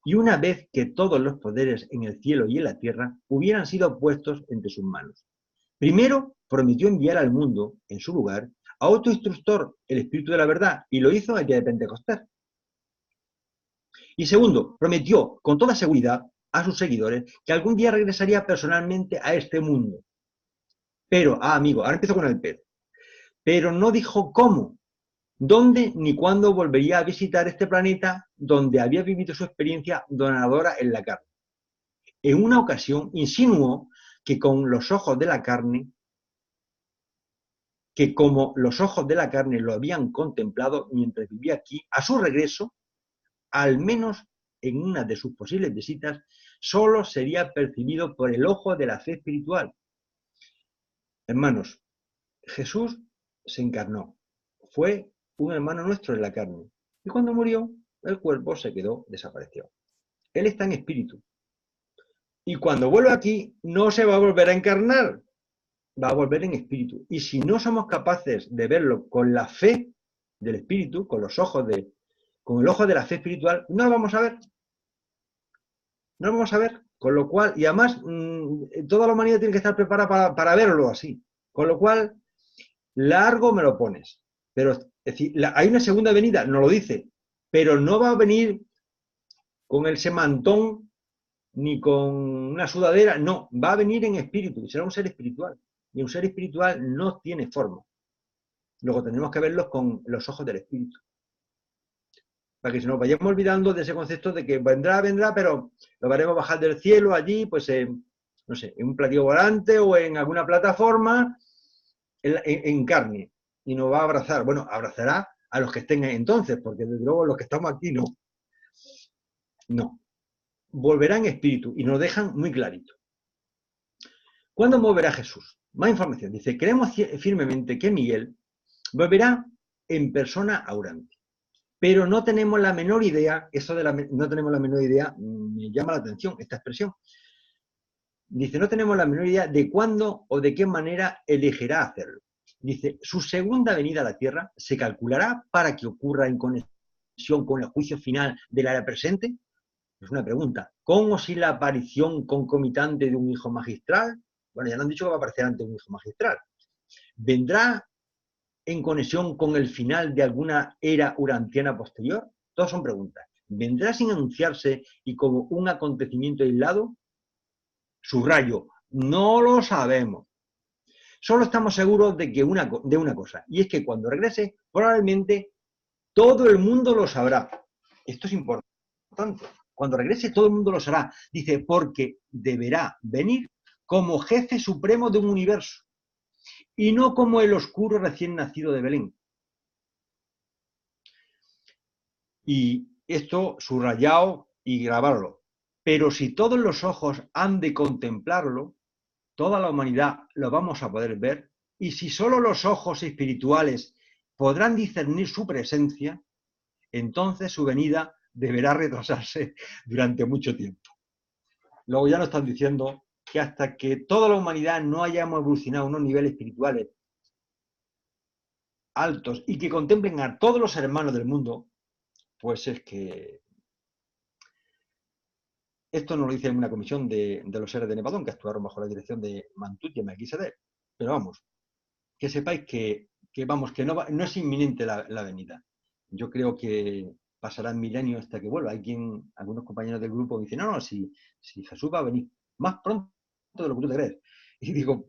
Y una vez que todos los poderes en el cielo y en la tierra hubieran sido puestos entre sus manos. Primero, prometió enviar al mundo, en su lugar, a otro instructor, el Espíritu de la Verdad, y lo hizo el día de Pentecostés. Y segundo, prometió con toda seguridad a sus seguidores que algún día regresaría personalmente a este mundo. Pero, amigo, ahora empiezo con el pero no dijo cómo, dónde ni cuándo volvería a visitar este planeta donde había vivido su experiencia donadora en la carne. En una ocasión insinuó que con los ojos de la carne, que como los ojos de la carne lo habían contemplado mientras vivía aquí, a su regreso, al menos en una de sus posibles visitas, solo sería percibido por el ojo de la fe espiritual. Hermanos, Jesús se encarnó, fue un hermano nuestro en la carne, y cuando murió, el cuerpo se quedó, desapareció. Él está en espíritu, y cuando vuelva aquí, no se va a volver a encarnar, va a volver en espíritu. Y si no somos capaces de verlo con la fe del espíritu, con el ojo de la fe espiritual, no lo vamos a ver. No lo vamos a ver. Con lo cual, y además, toda la humanidad tiene que estar preparada para verlo así. Con lo cual, largo me lo pones. Pero, es decir, hay una segunda venida, no lo dice, pero no va a venir con el semantón ni con una sudadera, no, va a venir en espíritu, será un ser espiritual. Y un ser espiritual no tiene forma. Luego tendremos que verlos con los ojos del espíritu. Para que se nos vayamos olvidando de ese concepto de que vendrá, pero lo veremos bajar del cielo allí, pues no sé, en un platillo volante o en alguna plataforma en carne. Y nos va a abrazar. Bueno, abrazará a los que estén entonces, porque desde luego los que estamos aquí no. No. Volverá en espíritu y nos dejan muy clarito. ¿Cuándo volverá Jesús? Más información. Dice, creemos firmemente que Miguel volverá en persona a Urantia. Pero no tenemos la menor idea, no tenemos la menor idea, me llama la atención esta expresión. Dice, no tenemos la menor idea de cuándo o de qué manera elegirá hacerlo. Dice, su segunda venida a la tierra se calculará para que ocurra en conexión con el juicio final de la era presente. Es una pregunta. ¿Con o sin la aparición concomitante de un hijo magistral? Bueno, ya nos han dicho que va a aparecer antes un hijo magistral. ¿Vendrá en conexión con el final de alguna era urantiana posterior? Todas son preguntas. ¿Vendrá sin anunciarse y como un acontecimiento aislado? Subrayo, no lo sabemos. Solo estamos seguros de una cosa, y es que cuando regrese, probablemente todo el mundo lo sabrá. Esto es importante. Cuando regrese, todo el mundo lo sabrá. Dice, porque deberá venir como jefe supremo de un universo, y no como el oscuro recién nacido de Belén. Y esto subrayado y grabarlo. Pero si todos los ojos han de contemplarlo, toda la humanidad lo vamos a poder ver, y si solo los ojos espirituales podrán discernir su presencia, entonces su venida deberá retrasarse durante mucho tiempo. Luego ya nos están diciendo que hasta que toda la humanidad no hayamos evolucionado a unos niveles espirituales altos y que contemplen a todos los hermanos del mundo, pues es que esto nos lo dice en una comisión de los seres de Nevadón que actuaron bajo la dirección de Mantut y Melquisedec. Pero vamos, que sepáis que no es inminente la venida. Yo creo que pasarán milenios hasta que vuelva. Algunos compañeros del grupo dicen, no, si Jesús va a venir más pronto de lo que tú te crees. Y digo,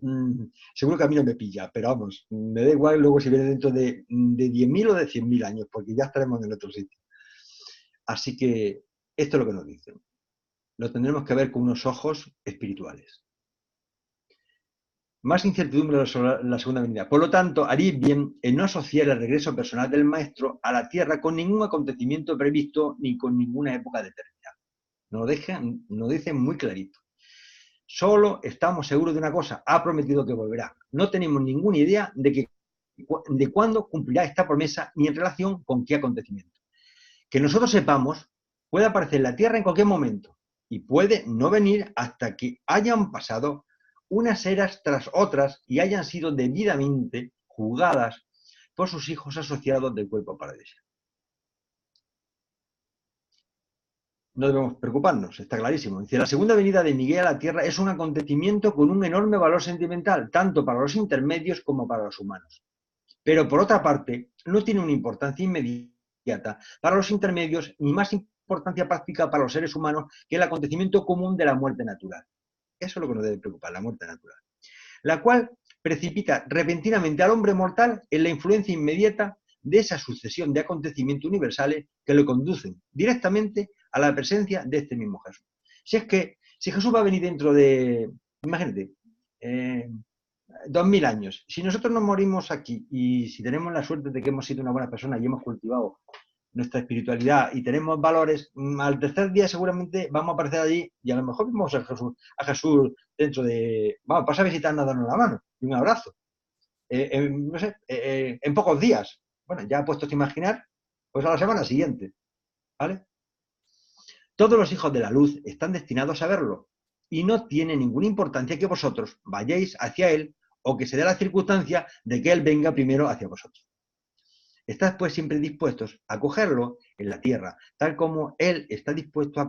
seguro que a mí no me pilla, pero vamos, me da igual luego si viene dentro de 10.000 o de 100.000 años, porque ya estaremos en otro sitio. Así que esto es lo que nos dicen. lo tendremos que ver con unos ojos espirituales. Más incertidumbre sobre la segunda venida. Por lo tanto, haréis bien en no asociar el regreso personal del Maestro a la tierra con ningún acontecimiento previsto ni con ninguna época determinada. Nos dicen muy clarito. Solo estamos seguros de una cosa, ha prometido que volverá. No tenemos ninguna idea de cuándo cumplirá esta promesa ni en relación con qué acontecimiento. Que nosotros sepamos, puede aparecer la tierra en cualquier momento y puede no venir hasta que hayan pasado unas eras tras otras y hayan sido debidamente juzgadas por sus hijos asociados del cuerpo paradisíaco. No debemos preocuparnos, está clarísimo. Dice, la segunda venida de Miguel a la tierra es un acontecimiento con un enorme valor sentimental, tanto para los intermedios como para los humanos. Pero por otra parte, no tiene una importancia inmediata para los intermedios ni más importancia práctica para los seres humanos que el acontecimiento común de la muerte natural. Eso es lo que nos debe preocupar, la muerte natural. La cual precipita repentinamente al hombre mortal en la influencia inmediata de esa sucesión de acontecimientos universales que lo conducen directamente a la presencia de este mismo Jesús. Si Jesús va a venir dentro de, imagínate, 2000 años, si nosotros nos morimos aquí y si tenemos la suerte de que hemos sido una buena persona y hemos cultivado nuestra espiritualidad y tenemos valores, al tercer día seguramente vamos a aparecer allí y a lo mejor vamos a Jesús dentro de... Vamos, pasa a visitarnos, darnos la mano y un abrazo. No sé, en pocos días. Bueno, ya puestos a imaginar, pues a la semana siguiente. ¿Vale? Todos los hijos de la luz están destinados a verlo y no tiene ninguna importancia que vosotros vayáis hacia él o que se dé la circunstancia de que él venga primero hacia vosotros. Estad pues siempre dispuestos a acogerlo en la tierra, tal como él está dispuesto a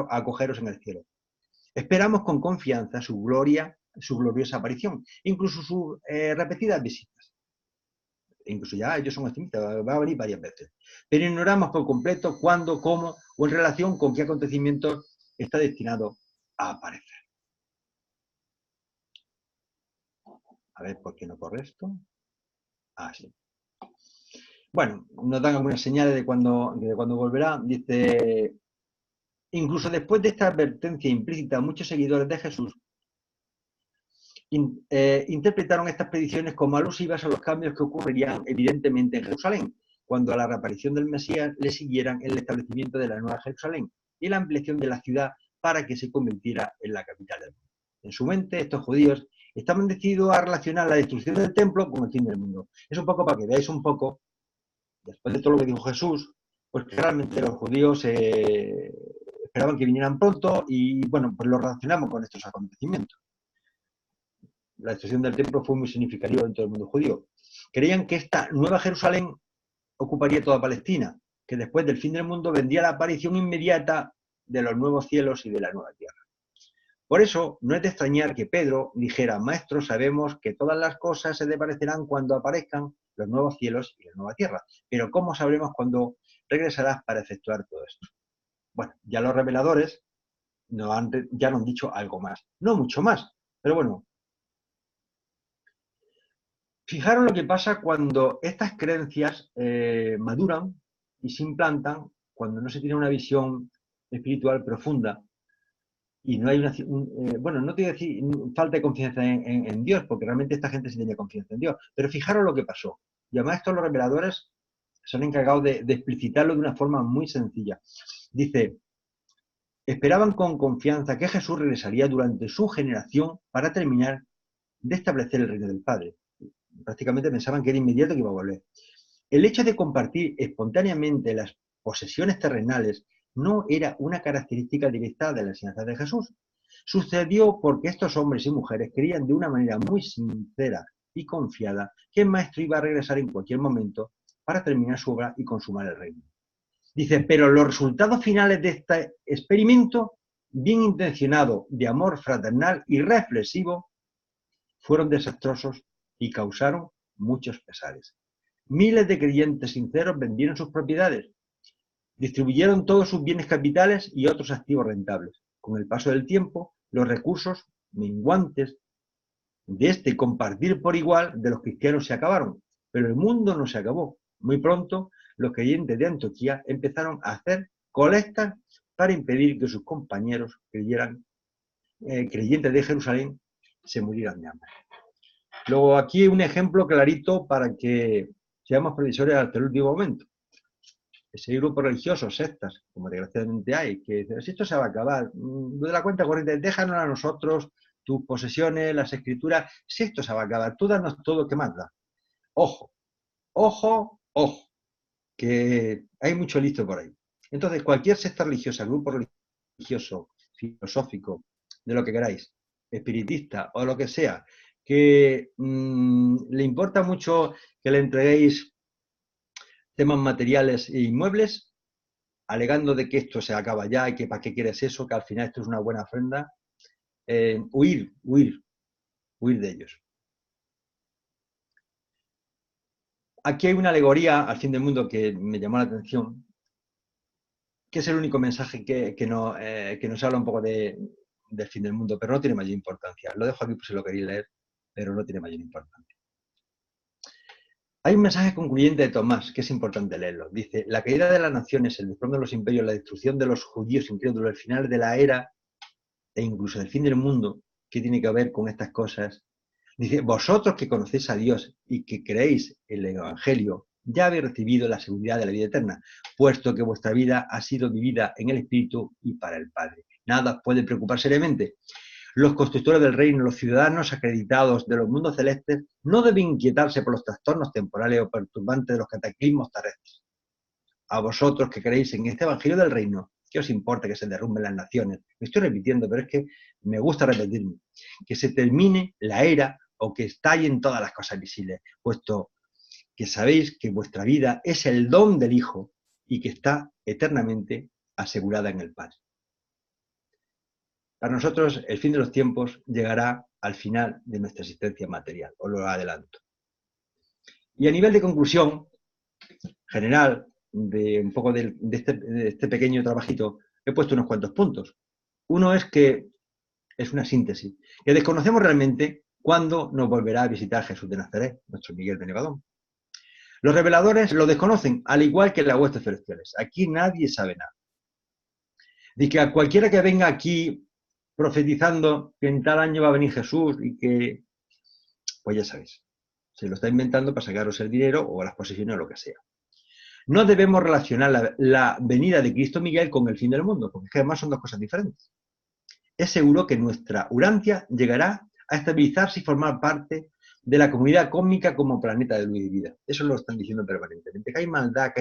acogeros en el cielo. Esperamos con confianza su gloria, su gloriosa aparición, incluso sus repetidas visitas. Incluso ya ellos son optimistas, va a venir varias veces. Pero ignoramos por completo cuándo, cómo o en relación con qué acontecimientos está destinado a aparecer. A ver, ¿por qué no corre esto? Ah, sí. Bueno, nos dan algunas señales de cuando volverá. Dice, incluso después de esta advertencia implícita, muchos seguidores de Jesús interpretaron estas predicciones como alusivas a los cambios que ocurrirían evidentemente en Jerusalén, cuando a la reaparición del Mesías le siguieran el establecimiento de la Nueva Jerusalén y la ampliación de la ciudad para que se convirtiera en la capital del mundo. En su mente, estos judíos estaban decididos a relacionar la destrucción del templo con el fin del mundo. Es un poco para que veáis un poco, después de todo lo que dijo Jesús, pues que realmente los judíos esperaban que vinieran pronto y, bueno, pues lo relacionamos con estos acontecimientos. La destrucción del templo fue muy significativa dentro del mundo judío. Creían que esta nueva Jerusalén ocuparía toda Palestina, que después del fin del mundo vendría la aparición inmediata de los nuevos cielos y de la nueva tierra. Por eso, no es de extrañar que Pedro dijera, Maestro, sabemos que todas las cosas se desaparecerán cuando aparezcan los nuevos cielos y la nueva tierra, pero ¿cómo sabremos cuándo regresarás para efectuar todo esto? Bueno, ya los reveladores ya nos han dicho algo más, no mucho más, pero bueno. Fijaros lo que pasa cuando estas creencias maduran y se implantan, cuando no se tiene una visión espiritual profunda y no hay bueno, no te voy a decir falta de confianza en Dios, porque realmente esta gente sí tenía confianza en Dios, pero fijaros lo que pasó. Y además estos los reveladores se han encargado de explicitarlo de una forma muy sencilla. Dice, esperaban con confianza que Jesús regresaría durante su generación para terminar de establecer el reino del Padre. Prácticamente pensaban que era inmediato que iba a volver. El hecho de compartir espontáneamente las posesiones terrenales no era una característica directa de la enseñanza de Jesús. Sucedió porque estos hombres y mujeres creían de una manera muy sincera y confiada que el Maestro iba a regresar en cualquier momento para terminar su obra y consumar el reino. Dice, pero los resultados finales de este experimento, bien intencionado, de amor fraternal y reflexivo, fueron desastrosos y causaron muchos pesares. Miles de creyentes sinceros vendieron sus propiedades, distribuyeron todos sus bienes capitales y otros activos rentables. Con el paso del tiempo, los recursos menguantes de este compartir por igual de los cristianos se acabaron, pero el mundo no se acabó. Muy pronto, los creyentes de Antioquía empezaron a hacer colectas para impedir que sus compañeros creyentes de Jerusalén se murieran de hambre. Luego aquí un ejemplo clarito para que seamos previsores hasta el último momento. Ese grupo religioso, sectas, como desgraciadamente hay, que dicen, si esto se va a acabar, lo de la cuenta corriente, déjanos a nosotros tus posesiones, las escrituras, si esto se va a acabar, tú danos todo, ¿qué más da? Ojo, ojo, ojo, que hay mucho listo por ahí. Entonces, cualquier secta religiosa, grupo religioso, filosófico, de lo que queráis, espiritista o lo que sea, que le importa mucho que le entreguéis temas materiales e inmuebles, alegando de que esto se acaba ya y que para qué quieres eso, que al final esto es una buena ofrenda, huir de ellos. Aquí hay una alegoría al fin del mundo que me llamó la atención, que es el único mensaje que nos habla un poco del fin del mundo, pero no tiene mayor importancia. Lo dejo aquí por si lo queréis leer, pero no tiene mayor importancia. Hay un mensaje concluyente de Tomás, que es importante leerlo. Dice, la caída de las naciones, el desplome de los imperios, la destrucción de los judíos incrédulos, el final de la era e incluso el fin del mundo, ¿qué tiene que ver con estas cosas? Dice, vosotros que conocéis a Dios y que creéis en el Evangelio, ya habéis recibido la seguridad de la vida eterna, puesto que vuestra vida ha sido vivida en el Espíritu y para el Padre. Nada os puede preocupar seriamente. Los constructores del reino, los ciudadanos acreditados de los mundos celestes, no deben inquietarse por los trastornos temporales o perturbantes de los cataclismos terrestres. A vosotros que creéis en este evangelio del reino, ¿qué os importa que se derrumben las naciones? Me estoy repitiendo, pero es que me gusta repetirme. Que se termine la era o que estallen todas las cosas visibles, puesto que sabéis que vuestra vida es el don del Hijo y que está eternamente asegurada en el Padre. Para nosotros, el fin de los tiempos llegará al final de nuestra existencia material, os lo adelanto. Y a nivel de conclusión general, de un poco de este pequeño trabajito, he puesto unos cuantos puntos. Uno es que es una síntesis, que desconocemos realmente cuándo nos volverá a visitar Jesús de Nazaret, nuestro Miguel de Nevadón. Los reveladores lo desconocen, al igual que las huestes celestiales. Aquí nadie sabe nada. De que a cualquiera que venga aquí profetizando que en tal año va a venir Jesús y que, pues ya sabéis, se lo está inventando para sacaros el dinero o las posesiones o lo que sea. No debemos relacionar la venida de Cristo Miguel con el fin del mundo, porque además son dos cosas diferentes. Es seguro que nuestra Urantia llegará a estabilizarse y formar parte de la comunidad cósmica como planeta de luz y vida. Eso lo están diciendo permanentemente, que hay maldad,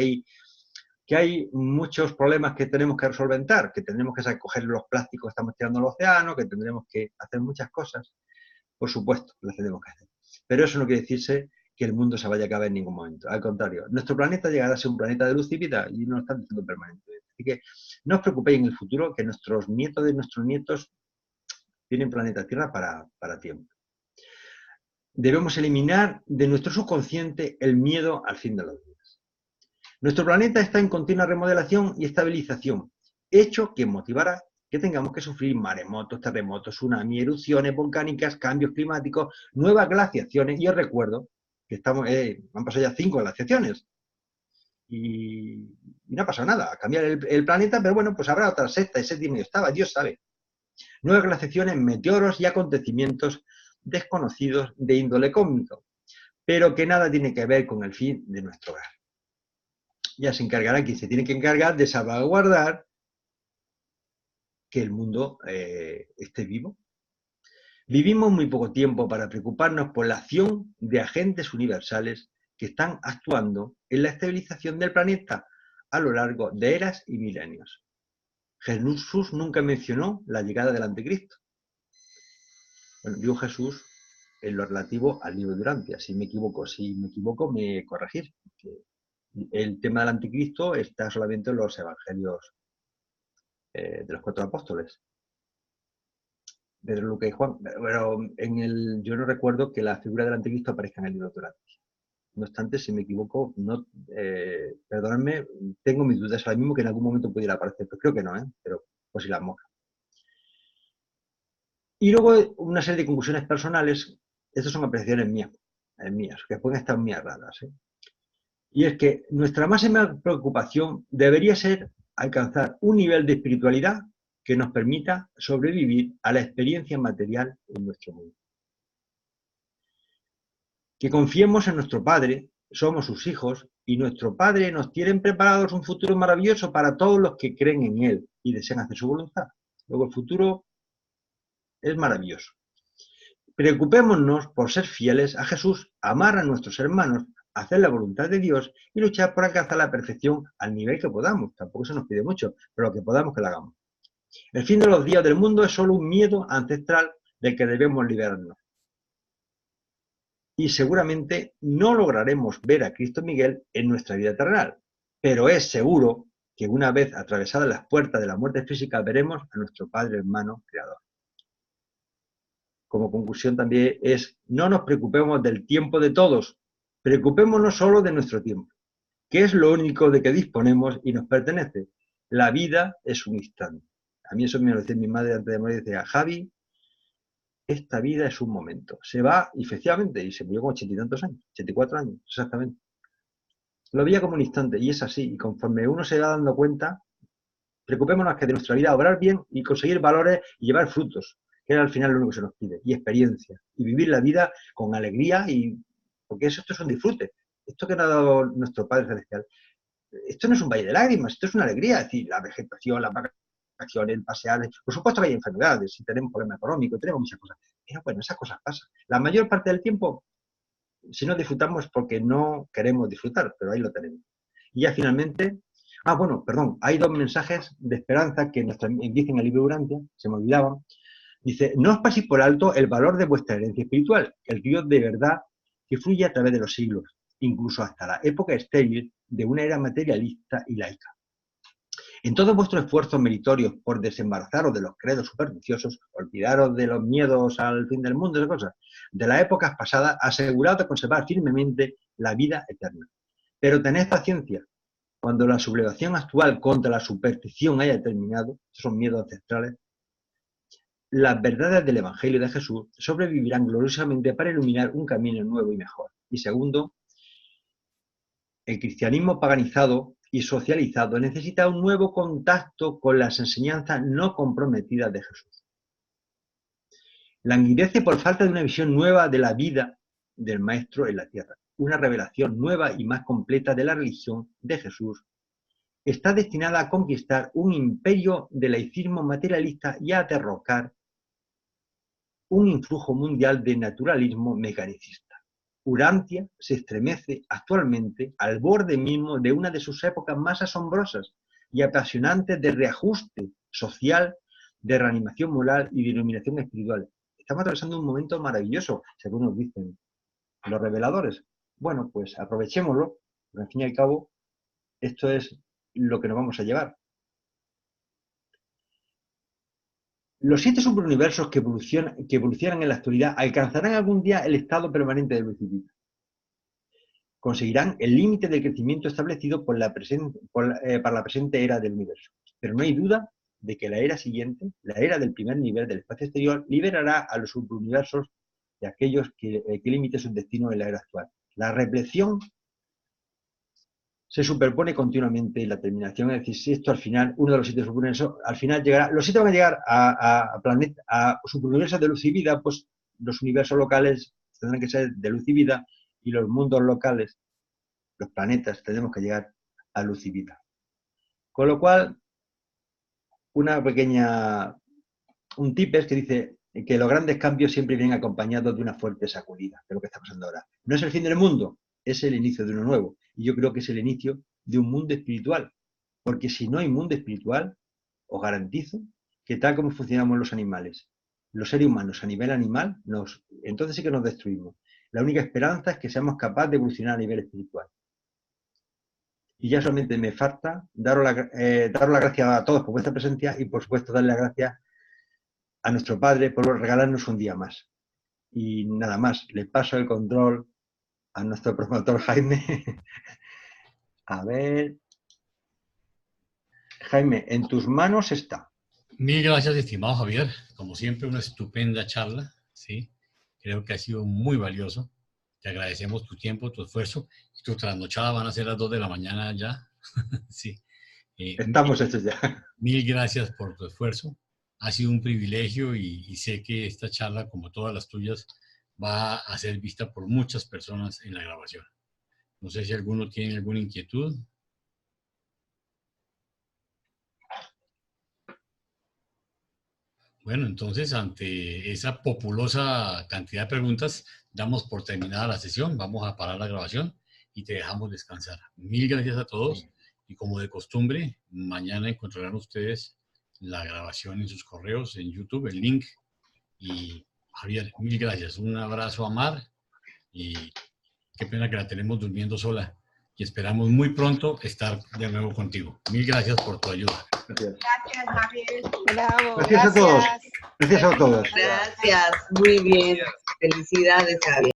que hay muchos problemas que tenemos que resolventar, que tendremos que coger los plásticos que estamos tirando al océano, que tendremos que hacer muchas cosas. Por supuesto, las tenemos que hacer. Pero eso no quiere decirse que el mundo se vaya a acabar en ningún momento. Al contrario, nuestro planeta llegará a ser un planeta de luz y vida y nos lo están diciendo permanentemente. Así que no os preocupéis en el futuro, que nuestros nietos de nuestros nietos tienen planeta Tierra para tiempo. Debemos eliminar de nuestro subconsciente el miedo al fin de los días. Nuestro planeta está en continua remodelación y estabilización, hecho que motivará que tengamos que sufrir maremotos, terremotos, tsunamis, erupciones volcánicas, cambios climáticos, nuevas glaciaciones. Y os recuerdo que han pasado ya 5 glaciaciones y no ha pasado nada, a cambiar el planeta, pero bueno, pues habrá otra sexta y séptima y octava, Dios sabe. Nuevas glaciaciones, meteoros y acontecimientos desconocidos de índole cósmico, pero que nada tiene que ver con el fin de nuestro hogar. Ya se encargará quien se tiene que encargar de salvaguardar que el mundo esté vivo. Vivimos muy poco tiempo para preocuparnos por la acción de agentes universales que están actuando en la estabilización del planeta a lo largo de eras y milenios. Jesús nunca mencionó la llegada del anticristo. Bueno, digo Jesús en lo relativo al libro de Urantia. Si me equivoco, me corregir. El tema del anticristo está solamente en los evangelios de los 4 apóstoles. Pedro, Lucas y Juan. Pero yo no recuerdo que la figura del anticristo aparezca en el libro de Urantia. No obstante, si me equivoco, perdónenme, tengo mis dudas ahora mismo que en algún momento pudiera aparecer, pero creo que no, pero pues si las moscas. Y luego una serie de conclusiones personales, estas son apreciaciones mías, que pueden estar muy erradas. Y es que nuestra máxima preocupación debería ser alcanzar un nivel de espiritualidad que nos permita sobrevivir a la experiencia material en nuestro mundo. Que confiemos en nuestro Padre, somos sus hijos, y nuestro Padre nos tiene preparados un futuro maravilloso para todos los que creen en Él y desean hacer su voluntad. Luego el futuro es maravilloso. Preocupémonos por ser fieles a Jesús, amar a nuestros hermanos, hacer la voluntad de Dios y luchar por alcanzar la perfección al nivel que podamos. Tampoco se nos pide mucho, pero lo que podamos que lo hagamos. El fin de los días del mundo es solo un miedo ancestral del que debemos liberarnos. Y seguramente no lograremos ver a Cristo Miguel en nuestra vida terrenal, pero es seguro que una vez atravesadas las puertas de la muerte física veremos a nuestro Padre hermano creador. Como conclusión también es, no nos preocupemos del tiempo de todos, preocupémonos solo de nuestro tiempo, que es lo único de que disponemos y nos pertenece. La vida es un instante. A mí eso me lo decía mi madre antes de morir, decía, Javi, esta vida es un momento. Se va, y efectivamente, y se murió con 80 y tantos años, 84 años, exactamente. Lo veía como un instante, y es así. Y conforme uno se va dando cuenta, preocupémonos que de nuestra vida obrar bien y conseguir valores y llevar frutos, que es al final lo único que se nos pide, y experiencia. Y vivir la vida con alegría, porque esto es un disfrute. Esto que nos ha dado nuestro Padre Celestial, esto no es un valle de lágrimas, esto es una alegría. Es decir, la vegetación, la el pasear, por supuesto que hay enfermedades, si tenemos problema económico, tenemos muchas cosas, pero bueno, esas cosas pasan. La mayor parte del tiempo, si no disfrutamos es porque no queremos disfrutar, pero ahí lo tenemos. Y ya finalmente, bueno, perdón, hay dos mensajes de esperanza que dicen el libro Urantia, se me olvidaban. Dice, no os paséis por alto el valor de vuestra herencia espiritual, el río de verdad que fluye a través de los siglos, incluso hasta la época estéril de una era materialista y laica. En todos vuestros esfuerzos meritorios por desembarazaros de los credos supersticiosos, olvidaros de los miedos al fin del mundo, esas cosas, de las épocas pasadas, aseguraos de conservar firmemente la vida eterna. Pero tened paciencia. Cuando la sublevación actual contra la superstición haya terminado, esos miedos ancestrales, las verdades del Evangelio de Jesús sobrevivirán gloriosamente para iluminar un camino nuevo y mejor. Y segundo, el cristianismo paganizado y socializado necesita un nuevo contacto con las enseñanzas no comprometidas de Jesús. Languidece por falta de una visión nueva de la vida del Maestro en la tierra. Una revelación nueva y más completa de la religión de Jesús está destinada a conquistar un imperio de laicismo materialista y a derrocar un influjo mundial de naturalismo mecanicista. Urantia se estremece actualmente al borde mismo de una de sus épocas más asombrosas y apasionantes de reajuste social, de reanimación moral y de iluminación espiritual. Estamos atravesando un momento maravilloso, según nos dicen los reveladores. Bueno, pues aprovechémoslo, porque al fin y al cabo esto es lo que nos vamos a llevar. Los 7 superuniversos que evolucionan en la actualidad alcanzarán algún día el estado permanente de luz y vida. Conseguirán el límite del crecimiento establecido para la presente era del universo. Pero no hay duda de que la era siguiente, la era del primer nivel del espacio exterior, liberará a los superuniversos de aquellos que limiten su destino en la era actual. La repleción se superpone continuamente en la terminación, es decir, si esto al final, uno de los 7 superuniversos, al final llegará, los 7 van a llegar a superuniversos de luz y vida, pues los universos locales tendrán que ser de luz y vida, y los mundos locales, los planetas, tenemos que llegar a luz y vida. Con lo cual, un tip es que dice que los grandes cambios siempre vienen acompañados de una fuerte sacudida, que es lo que está pasando ahora. No es el fin del mundo, es el inicio de uno nuevo. Y yo creo que es el inicio de un mundo espiritual. Porque si no hay mundo espiritual, os garantizo que tal como funcionamos los animales, los seres humanos a nivel animal, entonces sí que nos destruimos. La única esperanza es que seamos capaces de evolucionar a nivel espiritual. Y ya solamente me falta daros las gracias a todos por vuestra presencia y por supuesto darle las gracias a nuestro Padre por regalarnos un día más. Y nada más, le paso el control a nuestro promotor Jaime. A ver. Jaime, en tus manos está. Mil gracias, estimado Javier. Como siempre, una estupenda charla, ¿sí? Creo que ha sido muy valioso. Te agradecemos tu tiempo, tu esfuerzo. Tu trasnochada van a ser las 2 de la mañana ya. Sí. Estamos hechos ya. Mil gracias por tu esfuerzo. Ha sido un privilegio y sé que esta charla, como todas las tuyas, va a ser vista por muchas personas en la grabación. No sé si alguno tiene alguna inquietud. Bueno, entonces, ante esa populosa cantidad de preguntas, damos por terminada la sesión, vamos a parar la grabación y te dejamos descansar. Mil gracias a todos y como de costumbre, mañana encontrarán ustedes la grabación en sus correos, en YouTube, el link. Y Javier, mil gracias. Un abrazo a Mar y qué pena que la tenemos durmiendo sola. Y esperamos muy pronto estar de nuevo contigo. Mil gracias por tu ayuda. Gracias. Gracias, Javier. Bravo, Gracias a todos. Gracias a todos. Gracias, muy bien. Felicidades, Javier.